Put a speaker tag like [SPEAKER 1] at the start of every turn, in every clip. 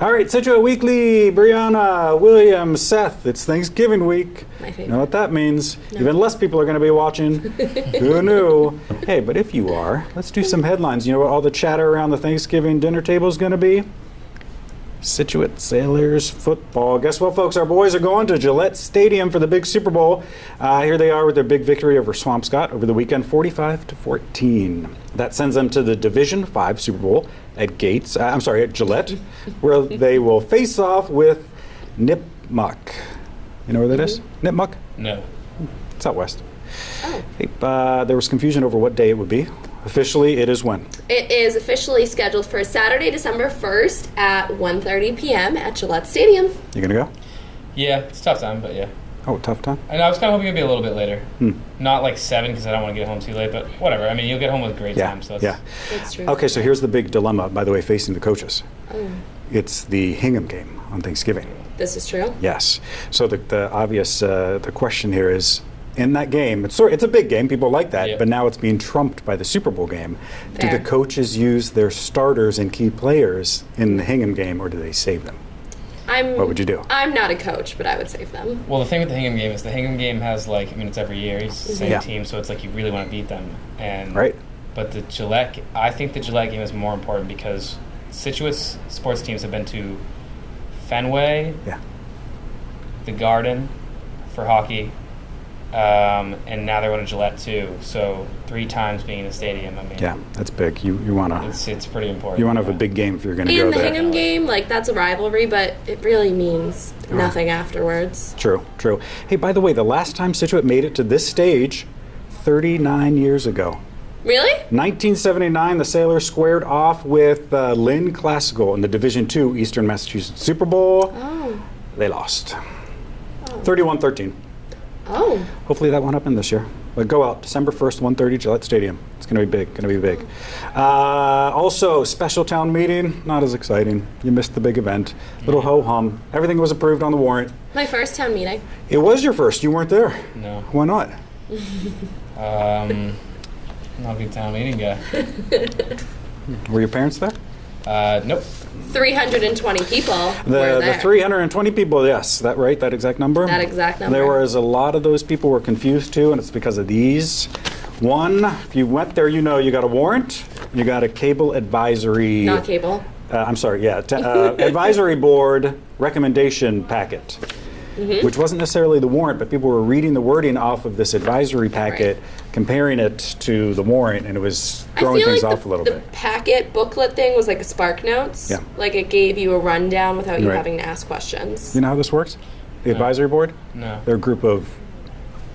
[SPEAKER 1] All right, Scituate Weekly, Brianna, William, Seth. It's Thanksgiving week.
[SPEAKER 2] My favorite.
[SPEAKER 1] You know what that means?
[SPEAKER 2] No.
[SPEAKER 1] Even less people are going to be watching. Who knew? Hey, but if you are, let's do some headlines. You know what all the chatter around the Thanksgiving dinner table is going to be? Scituate Sailors football. Guess what, folks? Our boys are going to Gillette Stadium for the big Super Bowl. Here they are with their big victory over Swampscott over the weekend, 45-14. That sends them to the Division 5 Super Bowl at at Gillette, where they will face off with Nipmuc. You know where that is? Nipmuc?
[SPEAKER 3] No.
[SPEAKER 1] It's out west.
[SPEAKER 2] Oh.
[SPEAKER 1] Hey, there was confusion over what day it would be. Officially, it is when?
[SPEAKER 2] It is officially scheduled for Saturday, December 1st at 1:30 p.m. at Gillette Stadium.
[SPEAKER 1] You gonna go?
[SPEAKER 3] Yeah, it's a tough time, but yeah.
[SPEAKER 1] Oh, tough time?
[SPEAKER 3] And I was kind of hoping it'd be a little bit later. Not like 7 because I don't want to get home too late, but whatever. I mean, you'll get home with great time. So
[SPEAKER 1] Yeah.
[SPEAKER 2] That's true.
[SPEAKER 1] Okay, so here's the big dilemma, by the way, facing the coaches.
[SPEAKER 2] Oh,
[SPEAKER 1] It's the Hingham game on Thanksgiving.
[SPEAKER 2] this is true?
[SPEAKER 1] Yes. So the obvious the question here is, in that game, it's a big game, people like that,
[SPEAKER 3] Yep.
[SPEAKER 1] but now it's being trumped by the Super Bowl game.
[SPEAKER 2] Fair.
[SPEAKER 1] Do the coaches use their starters and key players in the Hingham game, or do they save them? What would you do?
[SPEAKER 2] I'm not a coach, but I would save them.
[SPEAKER 3] Well, the thing with the Hingham game is the Hingham game has it's every year. It's the same
[SPEAKER 1] Yeah.
[SPEAKER 3] team, so it's like you really want to beat them. And
[SPEAKER 1] Right.
[SPEAKER 3] But the Gillette, I think the Gillette game is more important because Scituate sports teams have been to Fenway,
[SPEAKER 1] Yeah.
[SPEAKER 3] the Garden for hockey, and now they're going to Gillette too. So 3 times being in the stadium. I mean,
[SPEAKER 1] Yeah, that's big. You want to
[SPEAKER 3] it's pretty important.
[SPEAKER 1] have a big game if you're going to go
[SPEAKER 2] And the
[SPEAKER 1] there.
[SPEAKER 2] Hingham game, that's a rivalry, but it really means nothing afterwards.
[SPEAKER 1] True. Hey, by the way, the last time Scituate made it to this stage, 39 years ago.
[SPEAKER 2] Really?
[SPEAKER 1] 1979, the Sailors squared off with Lynn Classical in the Division II Eastern Massachusetts Super Bowl.
[SPEAKER 2] Oh.
[SPEAKER 1] They lost. 31-13.
[SPEAKER 2] Oh.
[SPEAKER 1] Hopefully that won't happen this year. But go out, December 1st, 1:30, Gillette Stadium. It's going to be big, also, special town meeting, not as exciting. You missed the big event. Little ho-hum. Everything was approved on the warrant.
[SPEAKER 2] My first town meeting.
[SPEAKER 1] It was your first. You weren't there.
[SPEAKER 3] No.
[SPEAKER 1] Why not?
[SPEAKER 3] Not a big town meeting guy.
[SPEAKER 1] Were your parents there?
[SPEAKER 3] Nope.
[SPEAKER 2] 320 people were
[SPEAKER 1] The
[SPEAKER 2] there.
[SPEAKER 1] 320 people, yes, that exact number?
[SPEAKER 2] That exact number.
[SPEAKER 1] There was a lot of those people were confused too, and it's because of these. One, if you went there, you got a warrant, you got a cable advisory.
[SPEAKER 2] Not cable.
[SPEAKER 1] Advisory board recommendation packet, which wasn't necessarily the warrant, but people were reading the wording off of this advisory packet, comparing it to the warrant, and it was throwing things off a little
[SPEAKER 2] the
[SPEAKER 1] bit.
[SPEAKER 2] packet booklet thing was like a Spark Notes.
[SPEAKER 1] Yeah.
[SPEAKER 2] Like it gave you a rundown without you
[SPEAKER 1] Right.
[SPEAKER 2] having to ask questions.
[SPEAKER 1] You know how this works? The advisory board?
[SPEAKER 3] No.
[SPEAKER 1] They're a group of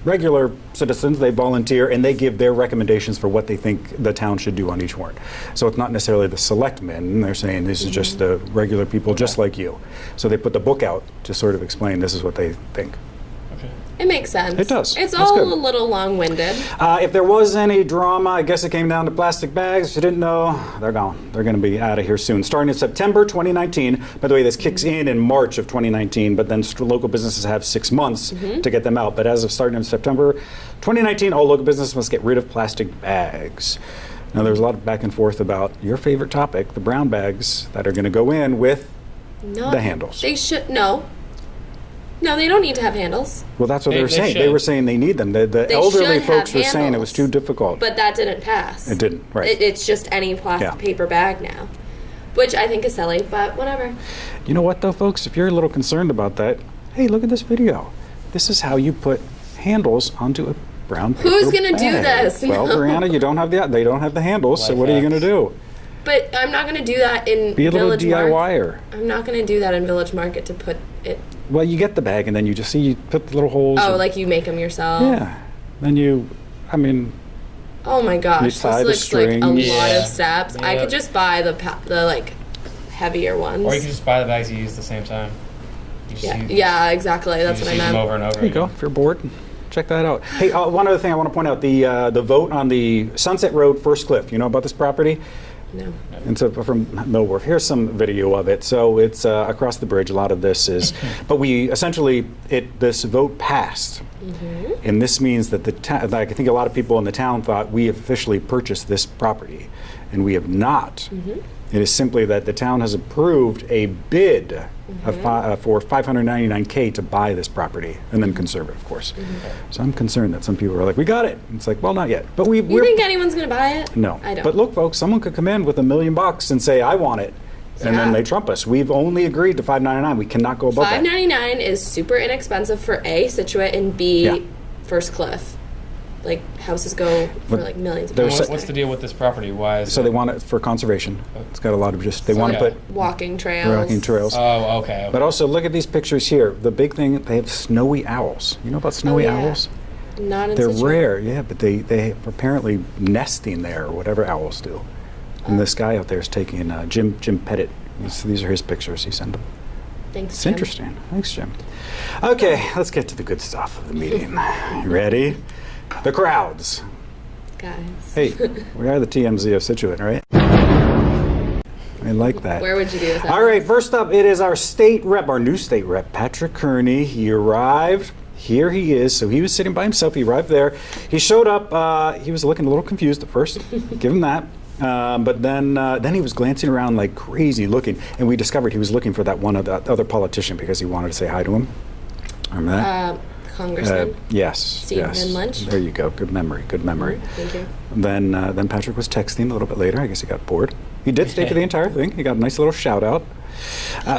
[SPEAKER 1] regular citizens. They volunteer and they give their recommendations for what they think the town should do on each warrant. So it's not necessarily the selectmen. They're saying this is just the regular people just like you. So they put the book out to sort of explain this is what they think.
[SPEAKER 3] Okay.
[SPEAKER 2] It makes sense.
[SPEAKER 1] It does.
[SPEAKER 2] It's
[SPEAKER 1] That's
[SPEAKER 2] all
[SPEAKER 1] good.
[SPEAKER 2] a little long-winded.
[SPEAKER 1] If there was any drama, I guess it came down to plastic bags. If you didn't know, they're gone. They're going to be out of here soon. Starting in September 2019. By the way, this kicks in March of 2019, but then local businesses have 6 months to get them out. But as of starting in September 2019, all local businesses must get rid of plastic bags. Now, there's a lot of back and forth about your favorite topic, the brown bags that are going to go in with
[SPEAKER 2] No,
[SPEAKER 1] the handles.
[SPEAKER 2] They should No, they don't need to have handles.
[SPEAKER 1] Well, that's what they were
[SPEAKER 3] They
[SPEAKER 1] saying. They
[SPEAKER 3] should.
[SPEAKER 1] were saying they need them. The
[SPEAKER 2] They
[SPEAKER 1] elderly
[SPEAKER 2] should
[SPEAKER 1] folks
[SPEAKER 2] have
[SPEAKER 1] were saying it was too
[SPEAKER 2] handles.
[SPEAKER 1] difficult.
[SPEAKER 2] But that didn't pass.
[SPEAKER 1] It didn't, right.
[SPEAKER 2] It's just any plastic
[SPEAKER 1] Yeah.
[SPEAKER 2] paper bag now, which I think is silly, but whatever.
[SPEAKER 1] You know what, though, folks? If you're a little concerned about that, hey, look at this video. This is how you put handles onto a brown paper
[SPEAKER 2] Who's gonna do
[SPEAKER 1] bag.
[SPEAKER 2] this?
[SPEAKER 1] Well,
[SPEAKER 2] No.
[SPEAKER 1] Brianna, they don't have the handles, so
[SPEAKER 3] Life
[SPEAKER 1] what are you going to
[SPEAKER 3] hacks.
[SPEAKER 1] do?
[SPEAKER 2] But I'm not going to do that in
[SPEAKER 1] Be a little
[SPEAKER 2] Village Market.
[SPEAKER 1] DIYer.
[SPEAKER 2] I'm not going to do that in Village Market to put it.
[SPEAKER 1] Well, you get the bag, and then you put the little holes.
[SPEAKER 2] Oh,
[SPEAKER 1] and-
[SPEAKER 2] like you make them yourself.
[SPEAKER 1] Yeah. Then
[SPEAKER 2] Oh my gosh,
[SPEAKER 1] You
[SPEAKER 2] this
[SPEAKER 1] tie the
[SPEAKER 2] looks like a
[SPEAKER 1] strings.
[SPEAKER 2] lot
[SPEAKER 3] Yeah.
[SPEAKER 2] of steps. I
[SPEAKER 3] Yeah.
[SPEAKER 2] could just buy the heavier ones.
[SPEAKER 3] Or you can just buy the bags you use at the same time. You just use-
[SPEAKER 2] Yeah, exactly.
[SPEAKER 3] you
[SPEAKER 2] That's
[SPEAKER 3] just
[SPEAKER 2] what I
[SPEAKER 3] use them
[SPEAKER 2] meant.
[SPEAKER 3] over and over.
[SPEAKER 1] there you go. If you're bored, check that out. Hey, one other thing I want to point out, the vote on the Sunset Road First Cliff. You know about this property?
[SPEAKER 2] No.
[SPEAKER 1] And so from Mill Wharf, here's some video of it. So it's across the bridge. A lot of this is, but we essentially this vote passed, and this means that I think a lot of people in the town thought we have officially purchased this property, and we have not. It is simply that the town has approved a bid for $599K to buy this property and then conserve it, of course. So I'm concerned that some people are like, we got it. It's like, well, not yet. But
[SPEAKER 2] You think anyone's going to buy it?
[SPEAKER 1] No.
[SPEAKER 2] I don't.
[SPEAKER 1] But look, folks, someone could come in with $1 million and say, I want it. And then they trump us. We've only agreed to $599. We cannot go above that.
[SPEAKER 2] $599 is super inexpensive for A, Scituate, and B, First Cliff. Like, houses go for like millions of dollars.
[SPEAKER 3] What's the deal with this property? Why is
[SPEAKER 1] So they want it for conservation. It's got a lot of they want to put
[SPEAKER 2] walking trails.
[SPEAKER 3] Oh, okay.
[SPEAKER 1] But also, look at these pictures here. The big thing, they have snowy owls. You know about snowy owls?
[SPEAKER 2] Not in
[SPEAKER 1] They're
[SPEAKER 2] Scituate.
[SPEAKER 1] rare, yeah, but they are apparently nesting there, or whatever owls do. And this guy out there is taking Jim Pettit. These are his pictures. He sent them.
[SPEAKER 2] Thanks,
[SPEAKER 1] It's
[SPEAKER 2] Jim.
[SPEAKER 1] interesting. Thanks, Jim. Okay, let's get to the good stuff of the meeting. You ready? The crowds.
[SPEAKER 2] Guys.
[SPEAKER 1] Hey, we are the TMZ of Scituate, right? I like that.
[SPEAKER 2] Where would you do with that?
[SPEAKER 1] All right, first up, it is our state rep, our new state rep, Patrick Kearney. He arrived. Here he is. So he was sitting by himself. He arrived there. He showed up. He was looking a little confused at first. Give him that. But then he was glancing around like crazy looking. And we discovered he was looking for that one other politician because he wanted to say hi to him. Remember that?
[SPEAKER 2] Congressman.
[SPEAKER 1] Yes.
[SPEAKER 2] Stephen Lynch.
[SPEAKER 1] There you go. Good memory. Good memory.
[SPEAKER 2] Thank you.
[SPEAKER 1] Then Patrick was texting a little bit later. I guess he got bored. He did stay for the entire thing. He got a nice little shout out.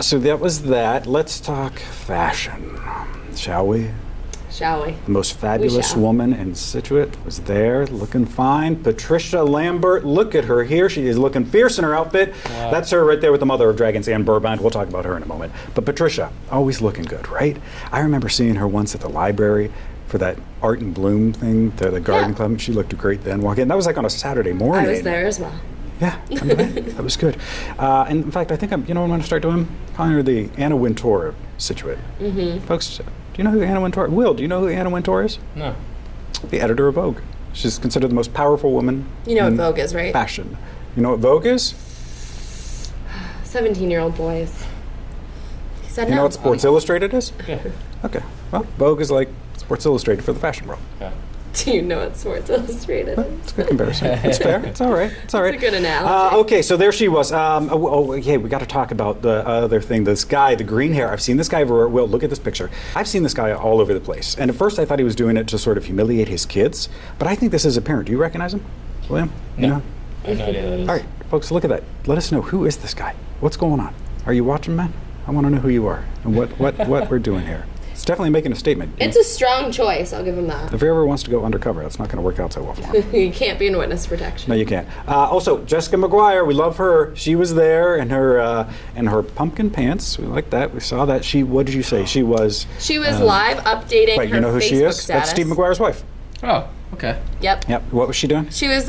[SPEAKER 1] So that was that. Let's talk fashion, shall we?
[SPEAKER 2] Shall we?
[SPEAKER 1] The most fabulous
[SPEAKER 2] shall.
[SPEAKER 1] woman in Scituate was there, looking fine. Patricia Lambert, look at her here. She is looking fierce in her outfit.
[SPEAKER 3] Wow.
[SPEAKER 1] That's her right there with the mother of dragons, Anne Burbine. We'll talk about her in a moment. But Patricia, always looking good, right? I remember seeing her once at the library for that Art and Bloom thing, the garden club. She looked great then. Walking in. That was like on a Saturday morning.
[SPEAKER 2] I was there as well.
[SPEAKER 1] Yeah, that was good. And in fact, I think I'm going to start doing? Calling her the Anna Wintour of Scituate. Folks, do you know who Anna Wintour? Will, do you know who Anna Wintour is?
[SPEAKER 3] No.
[SPEAKER 1] The editor of Vogue. She's considered the most powerful woman.
[SPEAKER 2] You know what
[SPEAKER 1] in
[SPEAKER 2] Vogue is, right?
[SPEAKER 1] Fashion. You know what Vogue is?
[SPEAKER 2] 17-year-old boys. He said
[SPEAKER 1] You
[SPEAKER 2] no.
[SPEAKER 1] know what Sports Illustrated is?
[SPEAKER 3] Yeah.
[SPEAKER 1] Okay. Well, Vogue is like Sports Illustrated for the fashion world.
[SPEAKER 3] Yeah.
[SPEAKER 2] Do you know what Sports Illustrated is?
[SPEAKER 1] It's a good comparison. It's fair. It's all right. It's all right.
[SPEAKER 2] It's a good analogy.
[SPEAKER 1] Okay, so there she was. Okay, we got to talk about the other thing. This guy, the green hair. I've seen this guy everywhere. Will, look at this picture. I've seen this guy all over the place. And at first I thought he was doing it to sort of humiliate his kids. But I think this is a parent. Do you recognize him, William? You know?
[SPEAKER 3] I have no idea who that is.
[SPEAKER 1] All right, folks, look at that. Let us know, who is this guy? What's going on? Are you watching, man? I want to know who you are and what we're doing here. It's definitely making a statement.
[SPEAKER 2] It's a strong choice, I'll give him that.
[SPEAKER 1] If he ever wants to go undercover, that's not going to work out so well for him.
[SPEAKER 2] You can't be in witness protection.
[SPEAKER 1] No, you can't. Also, Jessica McGuire, we love her. She was there in her pumpkin pants. We like that. We saw that. What did you say? She was
[SPEAKER 2] live updating
[SPEAKER 1] Wait,
[SPEAKER 2] her
[SPEAKER 1] you know who
[SPEAKER 2] Facebook
[SPEAKER 1] she is?
[SPEAKER 2] status.
[SPEAKER 1] That's Steve McGuire's wife.
[SPEAKER 3] Oh, okay.
[SPEAKER 2] Yep.
[SPEAKER 1] Yep. What was she doing?
[SPEAKER 2] She was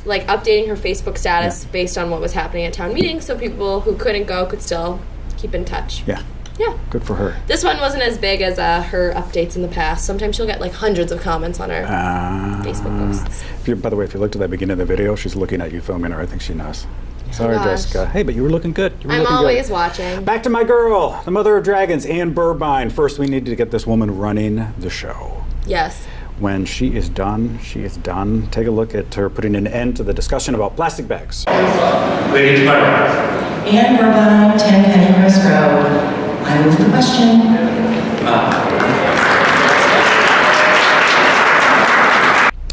[SPEAKER 2] like updating her Facebook status based on what was happening at town meeting, so people who couldn't go could still keep in touch.
[SPEAKER 1] Yeah.
[SPEAKER 2] Yeah.
[SPEAKER 1] Good for her.
[SPEAKER 2] This one wasn't as big as her updates in the past. Sometimes she'll get like hundreds of comments on her Facebook posts.
[SPEAKER 1] By the way, if you looked at that beginning of the video, she's looking at you filming her. I think she knows. Sorry,
[SPEAKER 2] gosh.
[SPEAKER 1] Jessica. Hey, but you were looking good. You were
[SPEAKER 2] I'm
[SPEAKER 1] looking
[SPEAKER 2] always
[SPEAKER 1] good.
[SPEAKER 2] watching.
[SPEAKER 1] Back to my girl, the mother of dragons, Anne Burbine. First, we need to get this woman running the show.
[SPEAKER 2] Yes.
[SPEAKER 1] When she is done, she is done. Take a look at her putting an end to the discussion about plastic bags.
[SPEAKER 4] Ladies, my right.
[SPEAKER 5] Anne Burbine, 10 Pennycrest Road. I move the question.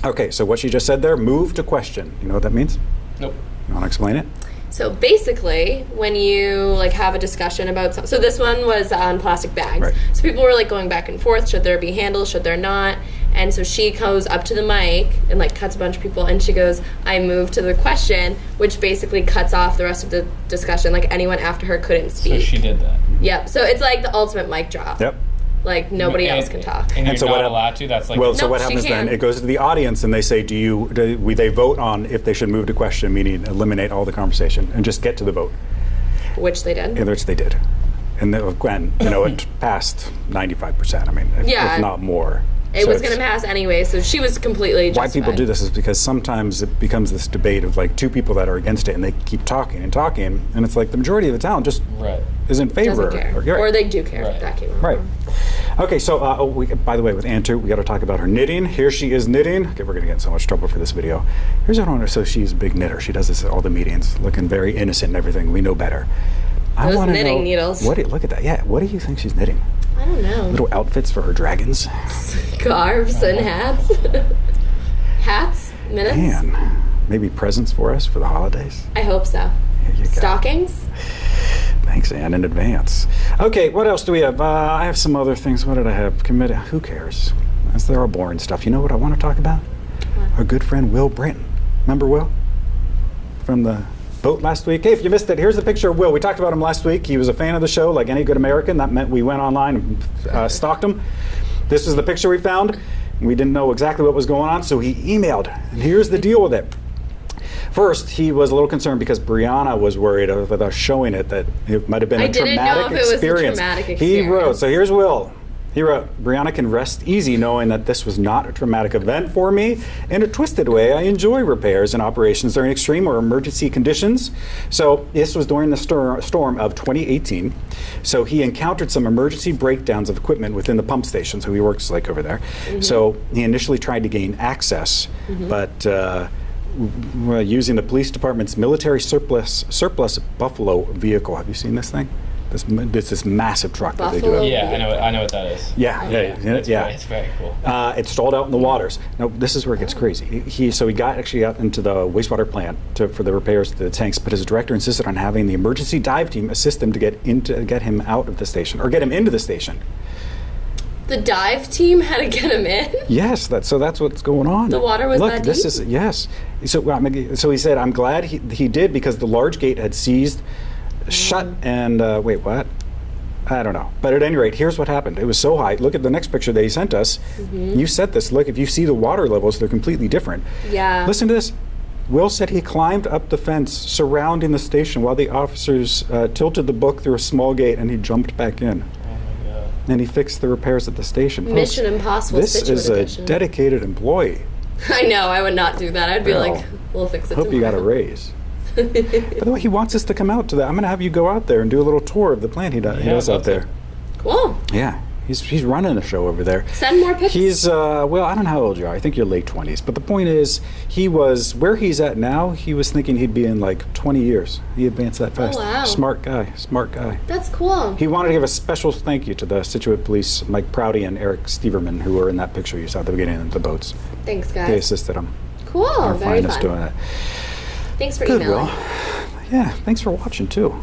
[SPEAKER 1] Okay, so what she just said there, move to question. You know what that means?
[SPEAKER 3] Nope.
[SPEAKER 1] You want to explain it?
[SPEAKER 2] So basically, when you like have a discussion about so this one was on plastic bags.
[SPEAKER 1] Right.
[SPEAKER 2] So people were like going back and forth. Should there be handles? Should there not? And so she goes up to the mic and like cuts a bunch of people, and she goes, "I move to the question," which basically cuts off the rest of the discussion. Like anyone after her couldn't speak.
[SPEAKER 3] So she did that.
[SPEAKER 2] Yep. So it's like the ultimate mic drop.
[SPEAKER 1] Yep.
[SPEAKER 2] Like nobody else can talk.
[SPEAKER 3] And you're
[SPEAKER 1] so
[SPEAKER 3] not
[SPEAKER 1] what
[SPEAKER 3] allowed to? That's like...
[SPEAKER 1] Well, so
[SPEAKER 2] No,
[SPEAKER 1] what
[SPEAKER 2] she
[SPEAKER 1] happens then?
[SPEAKER 2] can.
[SPEAKER 1] It goes to the audience and they say, they vote on if they should move to question, meaning eliminate all the conversation and just get to the vote.
[SPEAKER 2] Which they did.
[SPEAKER 1] In which they did. And Gwen, it passed 95%. I mean,
[SPEAKER 2] Yeah.
[SPEAKER 1] if not more.
[SPEAKER 2] It was going to pass anyway, so she was completely
[SPEAKER 1] Why
[SPEAKER 2] justified.
[SPEAKER 1] people do this is because sometimes it becomes this debate of like two people that are against it and they keep talking and talking, and it's like the majority of the town just
[SPEAKER 3] Right.
[SPEAKER 1] is in favor.
[SPEAKER 2] Doesn't care. Or they do care.
[SPEAKER 3] Right.
[SPEAKER 2] That came out
[SPEAKER 1] Right.
[SPEAKER 2] wrong.
[SPEAKER 1] Okay, so by the way, with Ann too, we got to talk about her knitting. Here she is knitting. Okay, we're gonna get in so much trouble for this video. Here's what I want her. So she's a big knitter. She does this at all the meetings, looking very innocent and everything. We know better. I
[SPEAKER 2] Those
[SPEAKER 1] want to
[SPEAKER 2] knitting
[SPEAKER 1] know,
[SPEAKER 2] needles.
[SPEAKER 1] Look at that. Yeah, what do you think she's knitting?
[SPEAKER 2] I don't know.
[SPEAKER 1] Little outfits for her dragons.
[SPEAKER 2] Scarves and hats. Hats, minutes.
[SPEAKER 1] Man, maybe presents for us for the holidays.
[SPEAKER 2] I hope so.
[SPEAKER 1] Here you go.
[SPEAKER 2] Stockings.
[SPEAKER 1] Thanks, Ann, in advance. Okay, what else do we have? I have some other things. What did I have? Committed. Who cares? They're all boring stuff. You know what I want to talk about?
[SPEAKER 2] What?
[SPEAKER 1] Our good friend Will Brinton. Remember Will? From the boat last week? Hey, if you missed it, here's the picture of Will. We talked about him last week. He was a fan of the show, like any good American. That meant we went online and stalked him. This is the picture we found. We didn't know exactly what was going on, so he emailed. And here's the deal with it. First, he was a little concerned because Brianna was worried of us showing it that it might have been a traumatic experience. He wrote, so here's Will. He wrote, Brianna can rest easy knowing that this was not a traumatic event for me. In a twisted way, I enjoy repairs and operations during extreme or emergency conditions. So this was during the storm of 2018. So he encountered some emergency breakdowns of equipment within the pump station. So he works like over there. Mm-hmm. So he initially tried to gain access, but using the police department's military surplus Buffalo vehicle. Have you seen this thing? This massive truck that they do.
[SPEAKER 3] Yeah, I know what that is.
[SPEAKER 1] Yeah.
[SPEAKER 3] It's very cool.
[SPEAKER 1] It's stalled out in the waters. Now, this is where it gets crazy. He got out into the wastewater plant for the repairs to the tanks, but his director insisted on having the emergency dive team assist him to get him out of the station, or get him into the station.
[SPEAKER 2] The dive team had to get him in?
[SPEAKER 1] Yes, that's what's going on.
[SPEAKER 2] The water was that deep?
[SPEAKER 1] This is, yes. So he said, I'm glad he did, because the large gate had seized, shut, and wait, what? I don't know. But at any rate, here's what happened. It was so high. Look at the next picture that he sent us. You said this. Look, if you see the water levels, they're completely different.
[SPEAKER 2] Yeah.
[SPEAKER 1] Listen to this. Will said he climbed up the fence surrounding the station while the officers tilted the book through a small gate, and he jumped back in. And he fixed the repairs at the station.
[SPEAKER 2] Mission Impossible
[SPEAKER 1] This
[SPEAKER 2] Scituate
[SPEAKER 1] is a
[SPEAKER 2] edition.
[SPEAKER 1] dedicated employee.
[SPEAKER 2] I know, I would not do that. I'd be like, we'll fix it
[SPEAKER 1] Hope you got a raise. By the way, he wants us to come out to that. I'm going to have you go out there and do a little tour of the plant he does out there.
[SPEAKER 2] Cool.
[SPEAKER 1] Yeah. He's running a show over there.
[SPEAKER 2] Send more pictures.
[SPEAKER 1] He's, well, I don't know how old you are. I think you're late 20s. But the point is, where he's at now, he was thinking he'd be in like 20 years. He advanced that fast.
[SPEAKER 2] Oh, wow.
[SPEAKER 1] Smart guy.
[SPEAKER 2] That's cool.
[SPEAKER 1] He wanted to give a special thank you to the Scituate Police, Mike Prouty and Eric Steverman, who were in that picture you saw at the beginning of the boats.
[SPEAKER 2] Thanks, guys.
[SPEAKER 1] They assisted him.
[SPEAKER 2] Cool.
[SPEAKER 1] Our
[SPEAKER 2] Very
[SPEAKER 1] finest
[SPEAKER 2] fun.
[SPEAKER 1] doing that.
[SPEAKER 2] Thanks for
[SPEAKER 1] Good,
[SPEAKER 2] emailing.
[SPEAKER 1] Will. Yeah, thanks for watching, too.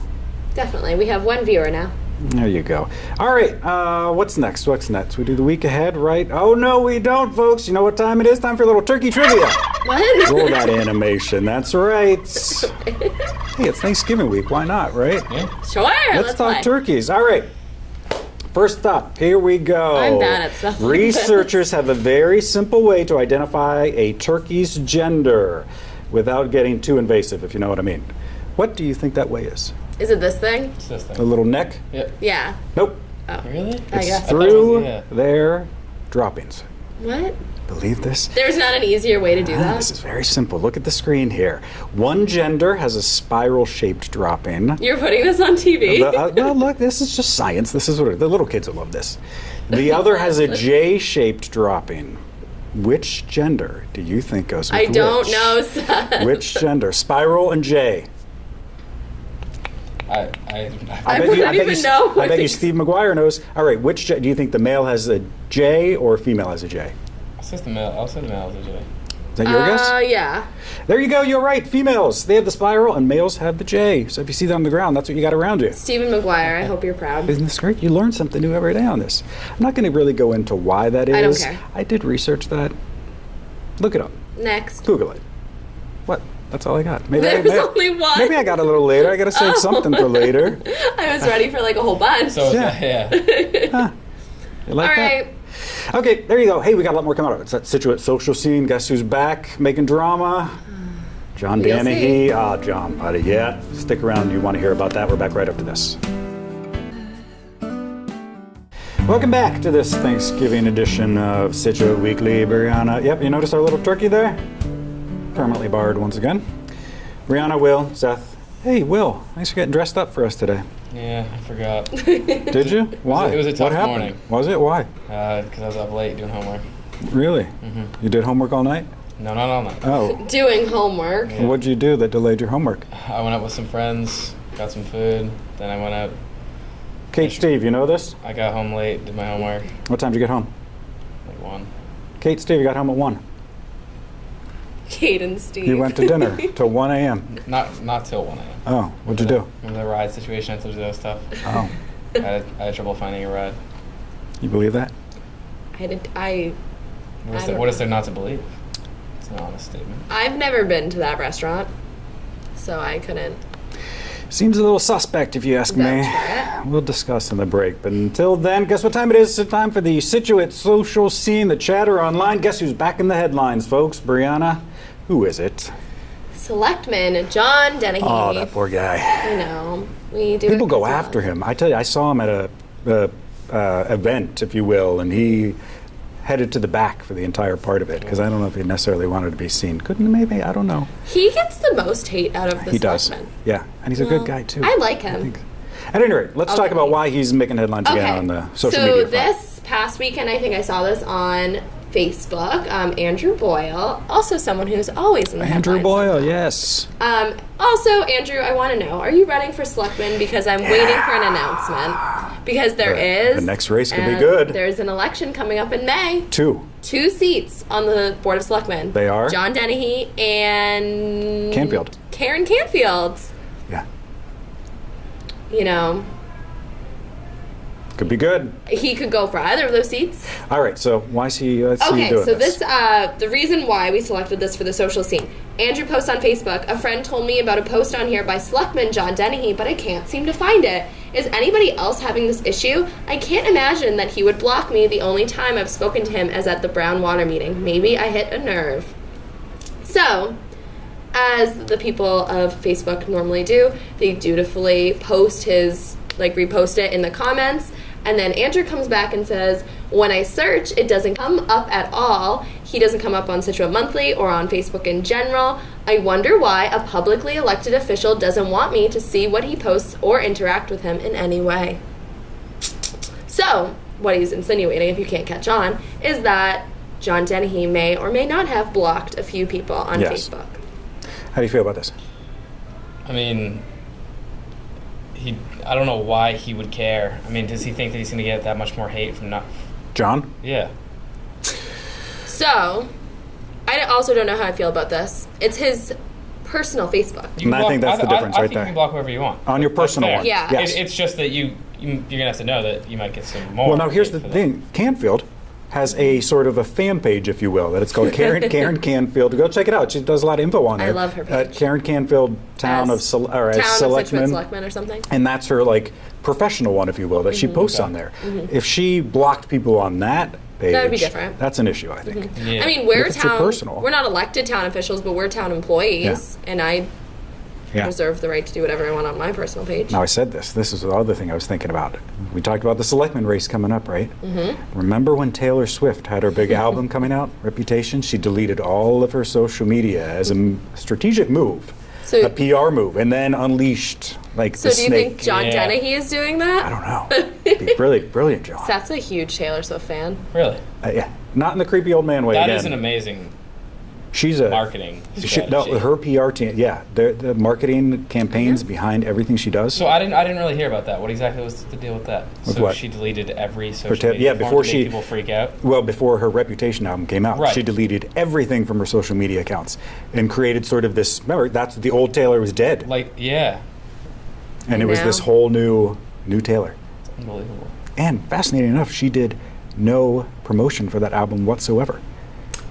[SPEAKER 2] Definitely. We have one viewer now.
[SPEAKER 1] There you go. All right, what's next? We do the week ahead, right? Oh, no, we don't, folks. You know what time it is? Time for a little turkey trivia.
[SPEAKER 2] What?
[SPEAKER 1] Roll that animation. That's right. Hey, it's Thanksgiving week. Why not, right?
[SPEAKER 3] Yeah.
[SPEAKER 2] Sure.
[SPEAKER 1] Let's talk
[SPEAKER 2] play.
[SPEAKER 1] turkeys. All right. First up, here we go.
[SPEAKER 2] I'm bad at stuff like
[SPEAKER 1] Researchers have a very simple way to identify a turkey's gender without getting too invasive, if you know what I mean. What do you think that way is?
[SPEAKER 2] Is it this thing?
[SPEAKER 3] It's this
[SPEAKER 1] The
[SPEAKER 3] thing.
[SPEAKER 1] little neck?
[SPEAKER 3] Yep.
[SPEAKER 2] Yeah.
[SPEAKER 1] Nope.
[SPEAKER 2] Oh.
[SPEAKER 3] Really?
[SPEAKER 2] I guess.
[SPEAKER 1] It's through
[SPEAKER 3] yeah.
[SPEAKER 1] their droppings.
[SPEAKER 2] What?
[SPEAKER 1] Believe this?
[SPEAKER 2] There's not an easier way to do that?
[SPEAKER 1] This is very simple. Look at the screen here. One gender has a spiral-shaped dropping.
[SPEAKER 2] You're putting this on TV?
[SPEAKER 1] Well, look, this is just science. This is what the little kids will love this. The other has a J-shaped dropping. Which gender do you think goes with
[SPEAKER 2] I don't
[SPEAKER 1] which?
[SPEAKER 2] know, Seth.
[SPEAKER 1] Which gender? Spiral and J.
[SPEAKER 2] I wouldn't even know.
[SPEAKER 1] I bet you Steve McGuire knows. All right, which do you think the male has a J or female has a J?
[SPEAKER 3] I'll say the male has a J.
[SPEAKER 1] Is that your guess?
[SPEAKER 2] Yeah.
[SPEAKER 1] There you go. You're right. Females, they have the spiral, and males have the J. So if you see that on the ground, that's what you got around you.
[SPEAKER 2] Stephen McGuire, I hope you're proud.
[SPEAKER 1] Isn't this great? You learn something new every day on this. I'm not going to really go into why that is.
[SPEAKER 2] I don't care.
[SPEAKER 1] I did research that. Look it up.
[SPEAKER 2] Next.
[SPEAKER 1] Google it. What? That's all I got. Maybe
[SPEAKER 2] There's only one.
[SPEAKER 1] Maybe I got a little later. I got to save something for later.
[SPEAKER 2] I was ready for like a whole bunch.
[SPEAKER 3] So
[SPEAKER 1] Yeah.
[SPEAKER 3] yeah.
[SPEAKER 1] You like
[SPEAKER 2] All
[SPEAKER 1] that?
[SPEAKER 2] right.
[SPEAKER 1] Okay, there you go. Hey, we got a lot more coming up. It's that Scituate social scene. Guess who's back making drama? John
[SPEAKER 2] We'll
[SPEAKER 1] Danahy.
[SPEAKER 2] see.
[SPEAKER 1] John, buddy. Yeah. Stick around. You want to hear about that. We're back right after this. Welcome back to this Thanksgiving edition of Scituate Weekly. Brianna. Yep, you notice our little turkey there? Permanently barred once again. Brianna, Will, Seth. Hey, Will, thanks for getting dressed up for us today.
[SPEAKER 3] Yeah, I forgot.
[SPEAKER 1] Did you? Why?
[SPEAKER 3] It was a tough
[SPEAKER 1] what happened?
[SPEAKER 3] morning.
[SPEAKER 1] Was it? Why?
[SPEAKER 3] Because I was up late doing homework.
[SPEAKER 1] Really?
[SPEAKER 3] Mm-hmm.
[SPEAKER 1] You did homework all night?
[SPEAKER 3] No, not all night.
[SPEAKER 1] Oh.
[SPEAKER 2] Doing homework.
[SPEAKER 3] Yeah.
[SPEAKER 1] What'd you do that delayed your homework?
[SPEAKER 3] I went out with some friends, got some food, then I went out.
[SPEAKER 1] Kate, Steve, you know this?
[SPEAKER 3] I got home late, did my homework,
[SPEAKER 1] What time did you get home?
[SPEAKER 3] like 1.
[SPEAKER 1] Kate, Steve, you got home at 1.
[SPEAKER 2] Kate and Steve.
[SPEAKER 1] You went to dinner till 1 a.m.
[SPEAKER 3] Not till 1 a.m.
[SPEAKER 1] Oh, what'd you do?
[SPEAKER 3] Remember the ride situation? I told you that stuff.
[SPEAKER 1] Oh,
[SPEAKER 3] I had trouble finding a ride.
[SPEAKER 1] you believe that?
[SPEAKER 3] What is there not to believe? It's an honest statement.
[SPEAKER 2] I've never been to that restaurant, so I couldn't.
[SPEAKER 1] Seems a little suspect if you ask me.
[SPEAKER 2] That's
[SPEAKER 1] We'll discuss in the break. But until then, guess what time it is? It's time for the Scituate social scene, the chatter online. Guess who's back in the headlines, folks? Brianna, who is it?
[SPEAKER 2] Selectman John Dennehy.
[SPEAKER 1] Oh, that poor guy.
[SPEAKER 2] I know. We do.
[SPEAKER 1] People
[SPEAKER 2] it
[SPEAKER 1] go
[SPEAKER 2] as well.
[SPEAKER 1] after him. I tell you, I saw him at a event, if you will, and he headed to the back for the entire part of it because I don't know if he necessarily wanted to be seen. Couldn't maybe? I don't know.
[SPEAKER 2] He gets the most hate out of the
[SPEAKER 1] He does.
[SPEAKER 2] selectmen.
[SPEAKER 1] Yeah, and he's a good guy too.
[SPEAKER 2] I like him.
[SPEAKER 1] At any rate, let's talk
[SPEAKER 2] Okay.
[SPEAKER 1] about why he's making headlines again
[SPEAKER 2] Okay.
[SPEAKER 1] on the social
[SPEAKER 2] so
[SPEAKER 1] media front.
[SPEAKER 2] this past weekend, I think I saw this on Facebook. Andrew Boyle, also someone who's always in the
[SPEAKER 1] Andrew
[SPEAKER 2] headlines
[SPEAKER 1] Boyle,
[SPEAKER 2] somehow.
[SPEAKER 1] yes.
[SPEAKER 2] Also, Andrew, I want to know, are you running for selectman? Because I'm waiting for an announcement. Because there is.
[SPEAKER 1] The next race could be
[SPEAKER 2] and
[SPEAKER 1] good.
[SPEAKER 2] There's an election coming up in May.
[SPEAKER 1] 2.
[SPEAKER 2] 2 seats on the Board of Selectmen.
[SPEAKER 1] They are?
[SPEAKER 2] John Dennehy and
[SPEAKER 1] Canfield.
[SPEAKER 2] Karen Canfield.
[SPEAKER 1] Yeah.
[SPEAKER 2] You know,
[SPEAKER 1] Could be good.
[SPEAKER 2] he could go for either of those seats.
[SPEAKER 1] All right, so why is he, let's see you
[SPEAKER 2] Okay,
[SPEAKER 1] doing
[SPEAKER 2] so
[SPEAKER 1] this.
[SPEAKER 2] the reason why we selected this for the social scene. Andrew posts on Facebook, a friend told me about a post on here by Selectman John Dennehy, but I can't seem to find it. Is anybody else having this issue? I can't imagine that he would block me. The only time I've spoken to him is at the Brown Water meeting. Maybe I hit a nerve. So, as the people of Facebook normally do, they dutifully post repost it in the comments. And then Andrew comes back and says, when I search, it doesn't come up at all. He doesn't come up on Scituate Monthly or on Facebook in general. I wonder why a publicly elected official doesn't want me to see what he posts or interact with him in any way. So, what he's insinuating, if you can't catch on, is that John Dennehy may or may not have blocked a few people on
[SPEAKER 1] Yes.
[SPEAKER 2] Facebook.
[SPEAKER 1] How do you feel about this?
[SPEAKER 3] I mean, I don't know why he would care. I mean, does he think that he's going to get that much more hate from not?
[SPEAKER 1] John?
[SPEAKER 3] Yeah.
[SPEAKER 2] So, I also don't know how I feel about this. It's his personal Facebook.
[SPEAKER 1] And I think that's the difference
[SPEAKER 3] I
[SPEAKER 1] right
[SPEAKER 3] think
[SPEAKER 1] there.
[SPEAKER 3] you can block whoever you want.
[SPEAKER 1] On your
[SPEAKER 3] That's
[SPEAKER 1] personal
[SPEAKER 3] fair.
[SPEAKER 1] one.
[SPEAKER 2] Yeah.
[SPEAKER 1] Yes.
[SPEAKER 3] It's just that you're going to have to know that you might get some more.
[SPEAKER 1] Well, now here's
[SPEAKER 3] hate
[SPEAKER 1] the
[SPEAKER 3] for that.
[SPEAKER 1] thing. Canfield has a sort of a fan page, if you will, that it's called Karen Canfield. Go check it out. She does a lot of info on there.
[SPEAKER 2] I love her page.
[SPEAKER 1] Karen Canfield, Town of
[SPEAKER 2] Town of Scituate
[SPEAKER 1] Selectmen.
[SPEAKER 2] Selectmen or something.
[SPEAKER 1] And that's her like professional one, if you will, that she posts on there. If she blocked people on that page,
[SPEAKER 2] That would be different.
[SPEAKER 1] That's an issue, I think.
[SPEAKER 3] Yeah.
[SPEAKER 2] I mean,
[SPEAKER 1] But
[SPEAKER 2] we're
[SPEAKER 1] if it's your
[SPEAKER 2] town.
[SPEAKER 1] personal-
[SPEAKER 2] We're not elected town officials, but we're town employees, and I
[SPEAKER 1] Yeah.
[SPEAKER 2] reserve the right to do whatever I want on my personal page.
[SPEAKER 1] Now I said this. This is the other thing I was thinking about. We talked about the selectman race coming up, right? Mm-hmm. Remember when Taylor Swift had her big album coming out, Reputation? She deleted all of her social media as a strategic move,
[SPEAKER 2] So-
[SPEAKER 1] a PR move, and then unleashed like
[SPEAKER 2] So
[SPEAKER 1] the
[SPEAKER 2] do you
[SPEAKER 1] snake.
[SPEAKER 2] think John
[SPEAKER 3] Yeah.
[SPEAKER 2] Dennehy is doing that?
[SPEAKER 1] I don't know. Be brilliant, John.
[SPEAKER 2] Seth's a huge Taylor Swift fan.
[SPEAKER 3] Really?
[SPEAKER 1] Yeah, not in the creepy old man way.
[SPEAKER 3] That
[SPEAKER 1] again.
[SPEAKER 3] is an amazing
[SPEAKER 1] She's a
[SPEAKER 3] marketing
[SPEAKER 1] No,
[SPEAKER 3] strategy.
[SPEAKER 1] her PR team. Yeah, the marketing campaigns behind everything she does.
[SPEAKER 3] So I didn't really hear about that. What exactly was the deal with that?
[SPEAKER 1] With
[SPEAKER 3] so
[SPEAKER 1] what?
[SPEAKER 3] she deleted every
[SPEAKER 1] Her
[SPEAKER 3] social media
[SPEAKER 1] yeah,
[SPEAKER 3] platform
[SPEAKER 1] before
[SPEAKER 3] to
[SPEAKER 1] she
[SPEAKER 3] make people freak out.
[SPEAKER 1] Well, before her Reputation album came out,
[SPEAKER 3] Right.
[SPEAKER 1] she deleted everything from her social media accounts and created sort of this. Remember, that's the old Taylor was dead,
[SPEAKER 3] Like, yeah,
[SPEAKER 1] and it was
[SPEAKER 2] Now.
[SPEAKER 1] this whole new Taylor.
[SPEAKER 3] unbelievable.
[SPEAKER 1] And fascinating enough, she did no promotion for that album whatsoever.